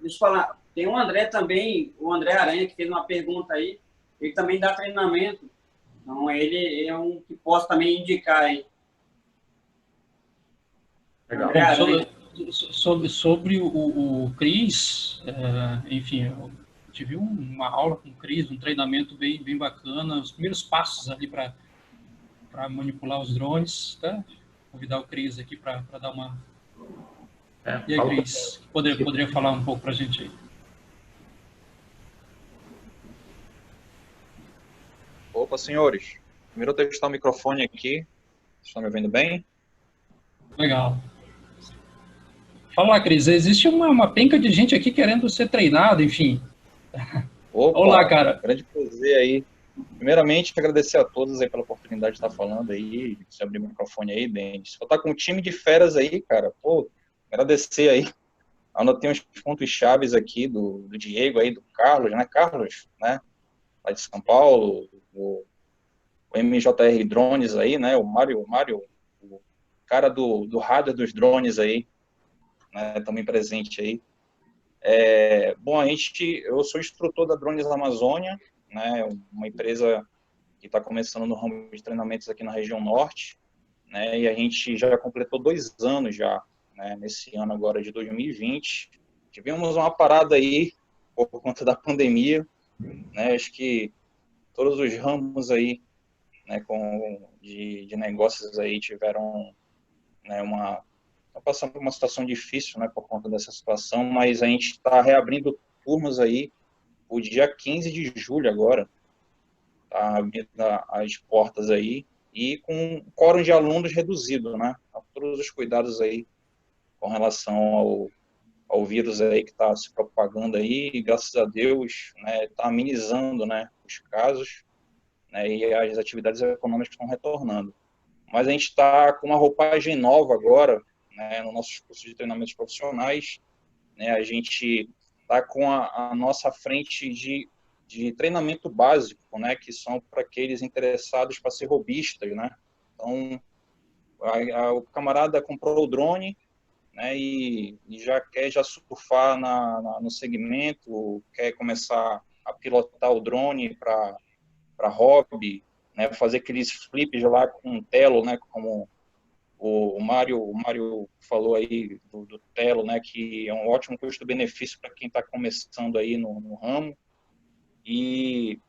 deixa eu falar, tem o André também, o André Aranha, que fez uma pergunta aí, ele também dá treinamento, então ele é um que posso também indicar aí. Legal. Sobre o Cris, enfim, eu tive uma aula com o Cris, um treinamento bem bacana, os primeiros passos ali para manipular os drones, tá? Convidar o Cris aqui para dar uma... E aí, Cris, poderia falar um pouco para a gente aí? Opa, senhores. Primeiro eu testar o microfone aqui. Vocês estão me ouvindo bem? Legal. Fala, Cris, existe uma penca de gente aqui querendo ser treinado, enfim. Opa, olá, cara. Grande prazer aí. Primeiramente, agradecer a todos aí pela oportunidade de estar falando aí, de você abrir o microfone aí, Denis. Vou estar com um time de feras aí, cara. Pô, agradecer aí. Anotei uns pontos chaves aqui do Diego aí, do Carlos, né? Carlos, né? Lá de São Paulo, o MJR Drones aí, né? O Mário, o cara do hardware dos drones aí, né? Também presente aí. Bom, eu sou instrutor da Drones Amazônia, né? Uma empresa que está começando no ramo de treinamentos aqui na região norte, né? E a gente já completou 2 anos já, né? Nesse ano agora de 2020. Tivemos uma parada aí por conta da pandemia, né? Acho que todos os ramos aí, né, de negócios aí tiveram, né, passando por uma situação difícil, né, por conta dessa situação, mas a gente está reabrindo turmas aí o dia 15 de julho agora, tá abrindo as portas aí, e com um quórum de alunos reduzido, né, todos os cuidados aí com relação ao vírus aí que está se propagando aí, e graças a Deus, né, está amenizando, né, os casos, né, e as atividades econômicas estão retornando. Mas a gente está com uma roupagem nova agora, né, no nossos cursos de treinamentos profissionais, né, a gente está com a nossa frente de treinamento básico, né, que são para aqueles interessados para ser robistas, né. Então, o camarada comprou o drone, né, e já quer surfar no segmento, quer começar a pilotar o drone para hobby, né, fazer aqueles flips lá com o Telo, né, como o Mário falou aí do Telo, né, que é um ótimo custo-benefício para quem está começando aí no ramo, e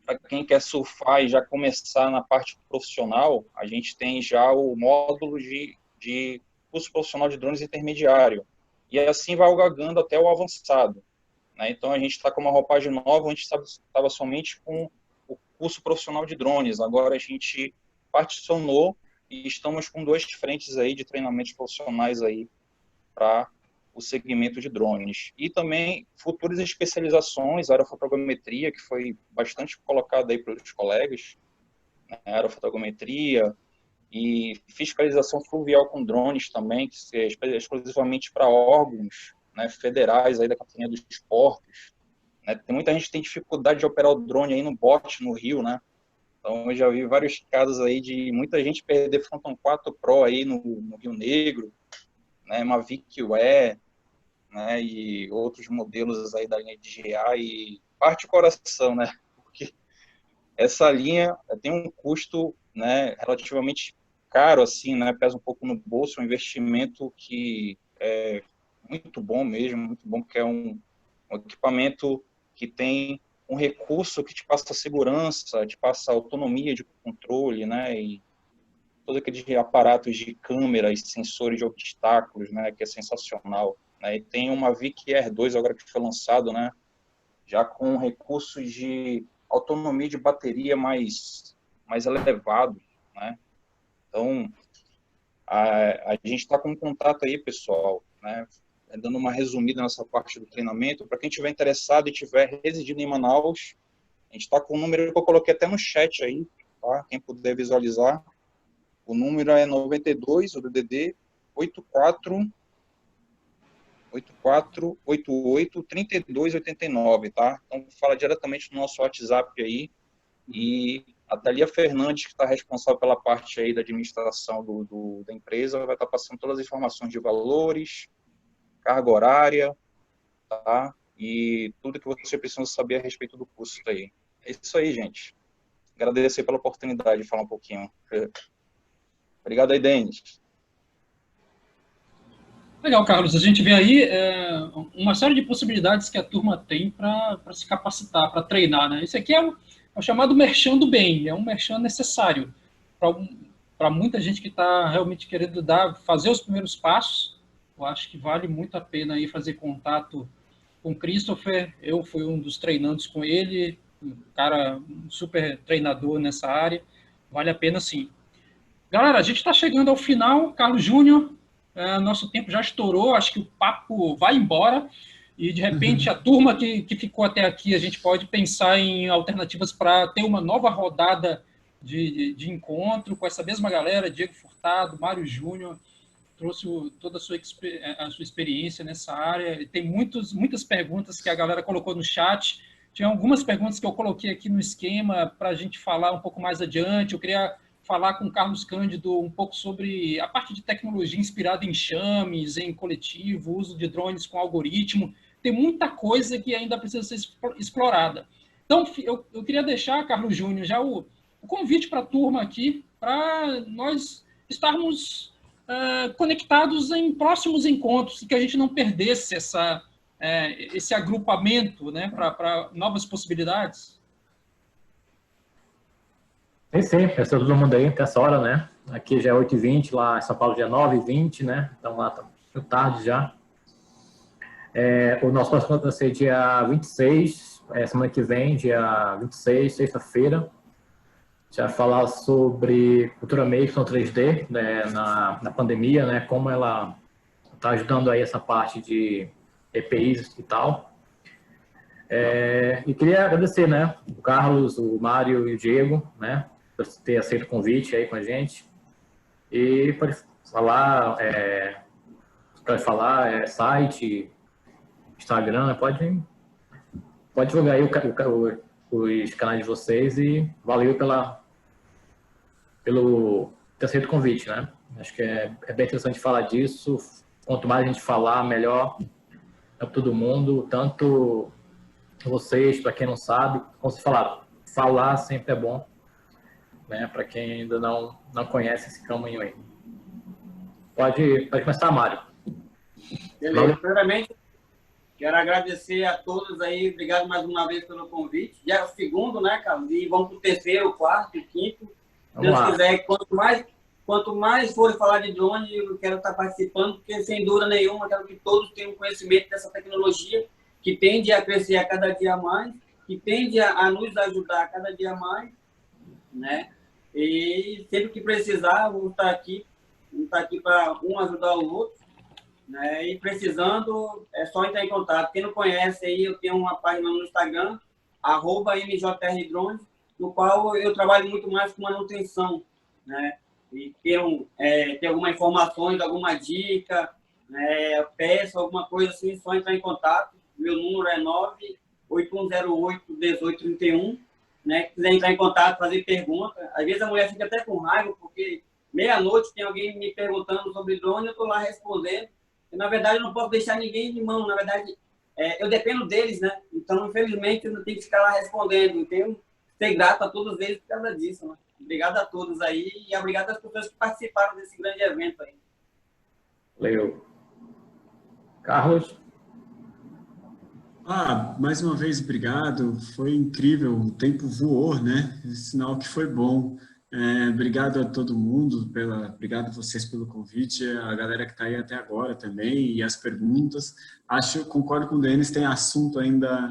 para quem quer surfar e já começar na parte profissional, a gente tem já o módulo de curso profissional de drones intermediário, e assim vai galgando até o avançado, né? Então a gente está com uma roupagem nova, antes estava somente com o curso profissional de drones, agora a gente particionou e estamos com 2 frentes aí de treinamentos profissionais aí para o segmento de drones. E também futuras especializações, aerofotogrametria, que foi bastante colocada aí pelos colegas, né? Aerofotogrametria, e fiscalização fluvial com drones também, que é exclusivamente para órgãos, né, federais aí da Capitania dos Portos. Né? Tem muita gente que tem dificuldade de operar o drone aí no bote, no rio, né? Então, eu já vi vários casos aí de muita gente perder Phantom 4 Pro aí no Rio Negro, né, Mavic Air, né, e outros modelos aí da linha DJI, e parte o coração, né, porque essa linha tem um custo, né, relativamente caro, assim, né, pesa um pouco no bolso, um investimento que é muito bom mesmo, muito bom, porque é um equipamento que tem um recurso que te passa segurança, te passa autonomia de controle, né, e todos aqueles aparatos de câmera e sensores de obstáculos, né, que é sensacional. Né, e tem uma Mavic Air 2 agora que foi lançado, né, já com recursos de autonomia de bateria mais elevado, né. Então, a gente está com um contato aí, pessoal, né, dando uma resumida nessa parte do treinamento. Para quem estiver interessado e estiver residindo em Manaus, a gente está com o número que eu coloquei até no chat aí, tá? Quem puder visualizar. O número é 92, o DDD 8488-3289, tá? Então, fala diretamente no nosso WhatsApp aí. E a Thalia Fernandes, que está responsável pela parte aí da administração da empresa, vai estar passando todas as informações de valores, carga horária, tá? E tudo que você precisa saber a respeito do curso aí. É isso aí, gente. Agradeço aí pela oportunidade de falar um pouquinho. Obrigado aí, Denis. Legal, Carlos. A gente vê aí uma série de possibilidades que a turma tem para se capacitar, para treinar, né? Esse aqui é o chamado merchan do bem, é um merchan necessário para muita gente que está realmente querendo fazer os primeiros passos. Eu acho que vale muito a pena aí fazer contato com o Christopher. Eu fui um dos treinandos com ele, um cara um super treinador nessa área. Vale a pena sim. Galera, a gente está chegando ao final. Carlos Júnior, nosso tempo já estourou, acho que o papo vai embora. E, de repente, a turma que ficou até aqui, a gente pode pensar em alternativas para ter uma nova rodada de encontro com essa mesma galera, Diego Furtado, Mário Júnior, trouxe toda a sua experiência nessa área. E tem muitas perguntas que a galera colocou no chat. Tinha algumas perguntas que eu coloquei aqui no esquema para a gente falar um pouco mais adiante. Eu queria falar com o Carlos Cândido um pouco sobre a parte de tecnologia inspirada em chames, em coletivo, uso de drones com algoritmo. Tem muita coisa que ainda precisa ser explorada. Então, eu queria deixar, Carlos Júnior, já o convite para a turma aqui, para nós estarmos conectados em próximos encontros e que a gente não perdesse esse agrupamento, né, para novas possibilidades. Sim, é todo mundo aí, até essa hora, né? Aqui já é 8h20, lá em São Paulo já é 9h20, né? Então lá tá muito tarde já. O nosso próximo vai ser dia 26, semana que vem, dia 26, sexta-feira. A gente vai falar sobre cultura maker 3D, né, na pandemia, né? Como ela está ajudando aí essa parte de EPIs e tal. E queria agradecer, né? O Carlos, o Mário e o Diego, né? Por ter aceito o convite aí com a gente. E pode falar, site, Instagram, pode divulgar aí os canais de vocês e valeu pelo ter aceito o convite, né? Acho que é bem interessante falar disso. Quanto mais a gente falar, melhor para todo mundo, tanto vocês, para quem não sabe, como vocês falaram, falar sempre é bom, né? Para quem ainda não conhece esse caminho aí. Pode começar, Mário. Beleza. Primeiramente, quero agradecer a todos aí, obrigado mais uma vez pelo convite. Já é o segundo, né, Carlos? E vamos para o terceiro, quarto, quinto. Se Deus quiser, quanto mais for falar de drone, eu quero estar participando, porque sem dúvida nenhuma, quero que todos tenham conhecimento dessa tecnologia, que tende a crescer a cada dia mais, que tende a nos ajudar a cada dia mais, né? E sempre que precisar, vamos estar aqui para um ajudar o outro, né? E precisando, é só entrar em contato. Quem não conhece aí, eu tenho uma página no Instagram, @MJRDrones, no qual eu trabalho muito mais com manutenção, né? e queiram ter alguma informação, alguma dica, peça, alguma coisa assim, só entrar em contato. Meu número é 98108-1831. Né? Quiser entrar em contato, fazer pergunta. Às vezes a mulher fica até com raiva, porque meia-noite tem alguém me perguntando sobre drone, eu estou lá respondendo. E, na verdade, eu não posso deixar ninguém de mão. Na verdade, eu dependo deles, né? Então, infelizmente, eu não tenho que ficar lá respondendo. Eu tenho que ser grato a todos eles por causa disso. Né? Obrigado a todos aí e obrigado às pessoas que participaram desse grande evento aí. Valeu. Carlos? Mais uma vez, obrigado. Foi incrível. O tempo voou, né? Sinal que foi bom. Obrigado a todo mundo, obrigado a vocês pelo convite, a galera que está aí até agora também, e as perguntas. Concordo com o Denis, tem assunto ainda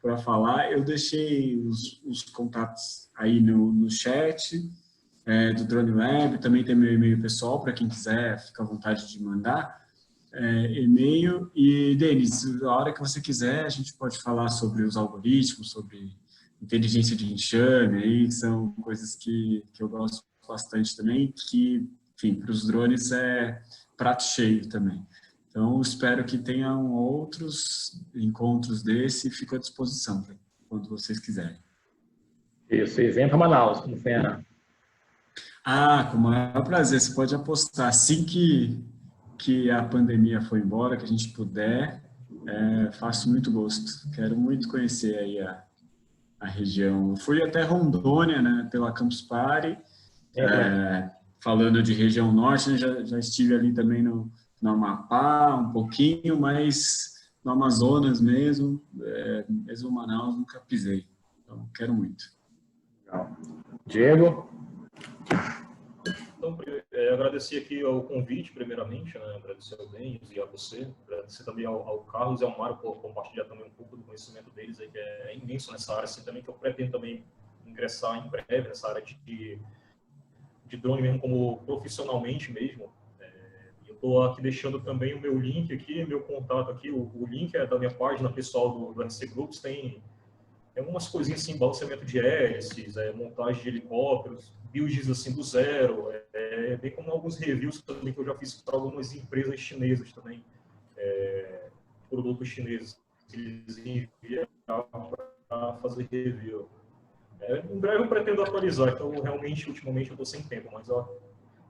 para falar. Eu deixei os contatos aí no chat do Drone Lab, também tem meu e-mail pessoal, para quem quiser, fica à vontade de mandar e-mail. E, Denis, a hora que você quiser, a gente pode falar sobre os algoritmos, sobre inteligência de enxame, aí, que são coisas que eu gosto bastante também, que, enfim, para os drones é prato cheio também. Então, espero que tenham outros encontros desse e fico à disposição, quando vocês quiserem. Isso, e vem para Manaus, como Fena. Com o maior prazer, você pode apostar. Assim que a pandemia for embora, que a gente puder, faço muito gosto. Quero muito conhecer aí a região. Eu fui até Rondônia, né, pela Campus Party, falando de região norte, né, já estive ali também no Amapá, um pouquinho, mas no Amazonas mesmo, mesmo Manaus, nunca pisei. Então, quero muito. Legal. Diego? Então, agradecer aqui o convite, primeiramente, né? Agradecer ao Denis e a você, agradecer também ao Carlos e ao Mário por compartilhar também um pouco do conhecimento deles, aí, que é imenso nessa área, assim, também, que eu pretendo também ingressar em breve nessa área de drone mesmo, como profissionalmente mesmo. Eu estou aqui deixando também o meu link aqui, meu contato aqui, o link é da minha página pessoal do RC Groups, tem algumas coisinhas assim, balanceamento de hélices, montagem de helicópteros, builds assim do zero, bem como alguns reviews também que eu já fiz para algumas empresas chinesas também, produtos chineses que eles enviam para fazer review. Em breve eu pretendo atualizar, então realmente, ultimamente eu estou sem tempo, mas eu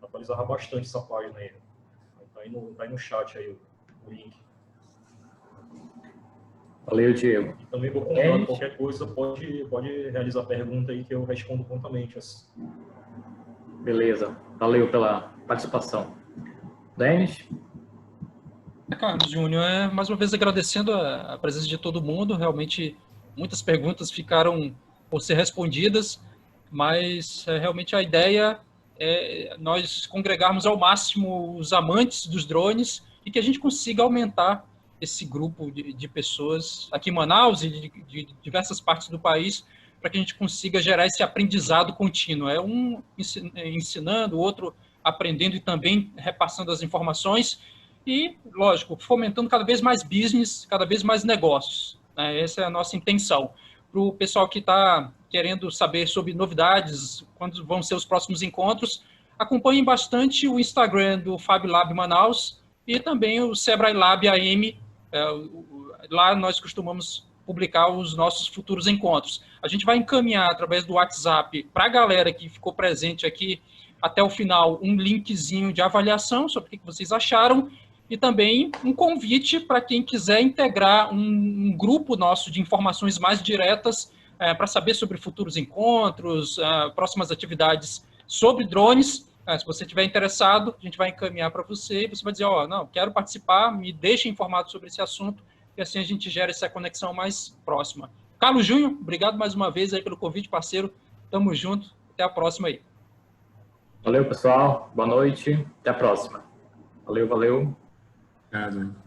atualizava bastante essa página aí. Tá aí no chat aí o link. Valeu, Diego. E também vou contar qualquer coisa, pode realizar pergunta aí que eu respondo prontamente. Beleza. Valeu pela participação. Denis? Carlos Júnior, mais uma vez agradecendo a presença de todo mundo. Realmente, muitas perguntas ficaram por ser respondidas, mas realmente a ideia é nós congregarmos ao máximo os amantes dos drones e que a gente consiga aumentar esse grupo de pessoas aqui em Manaus e de diversas partes do país, para que a gente consiga gerar esse aprendizado contínuo. Um ensinando, o outro aprendendo e também repassando as informações e, lógico, fomentando cada vez mais business, cada vez mais negócios. Essa é a nossa intenção. Para o pessoal que está querendo saber sobre novidades, quando vão ser os próximos encontros, acompanhem bastante o Instagram do FabLab Manaus e também o Sebrae Lab AM. Lá nós costumamos publicar os nossos futuros encontros. A gente vai encaminhar através do WhatsApp para a galera que ficou presente aqui até o final um linkzinho de avaliação sobre o que vocês acharam e também um convite para quem quiser integrar um grupo nosso de informações mais diretas para saber sobre futuros encontros, próximas atividades sobre drones. Se você estiver interessado, a gente vai encaminhar para você e você vai dizer, não, quero participar, me deixe informado sobre esse assunto e assim a gente gera essa conexão mais próxima. Carlos Júnior, obrigado mais uma vez aí pelo convite, parceiro. Tamo junto, até a próxima aí. Valeu, pessoal. Boa noite. Até a próxima. Valeu. Obrigado.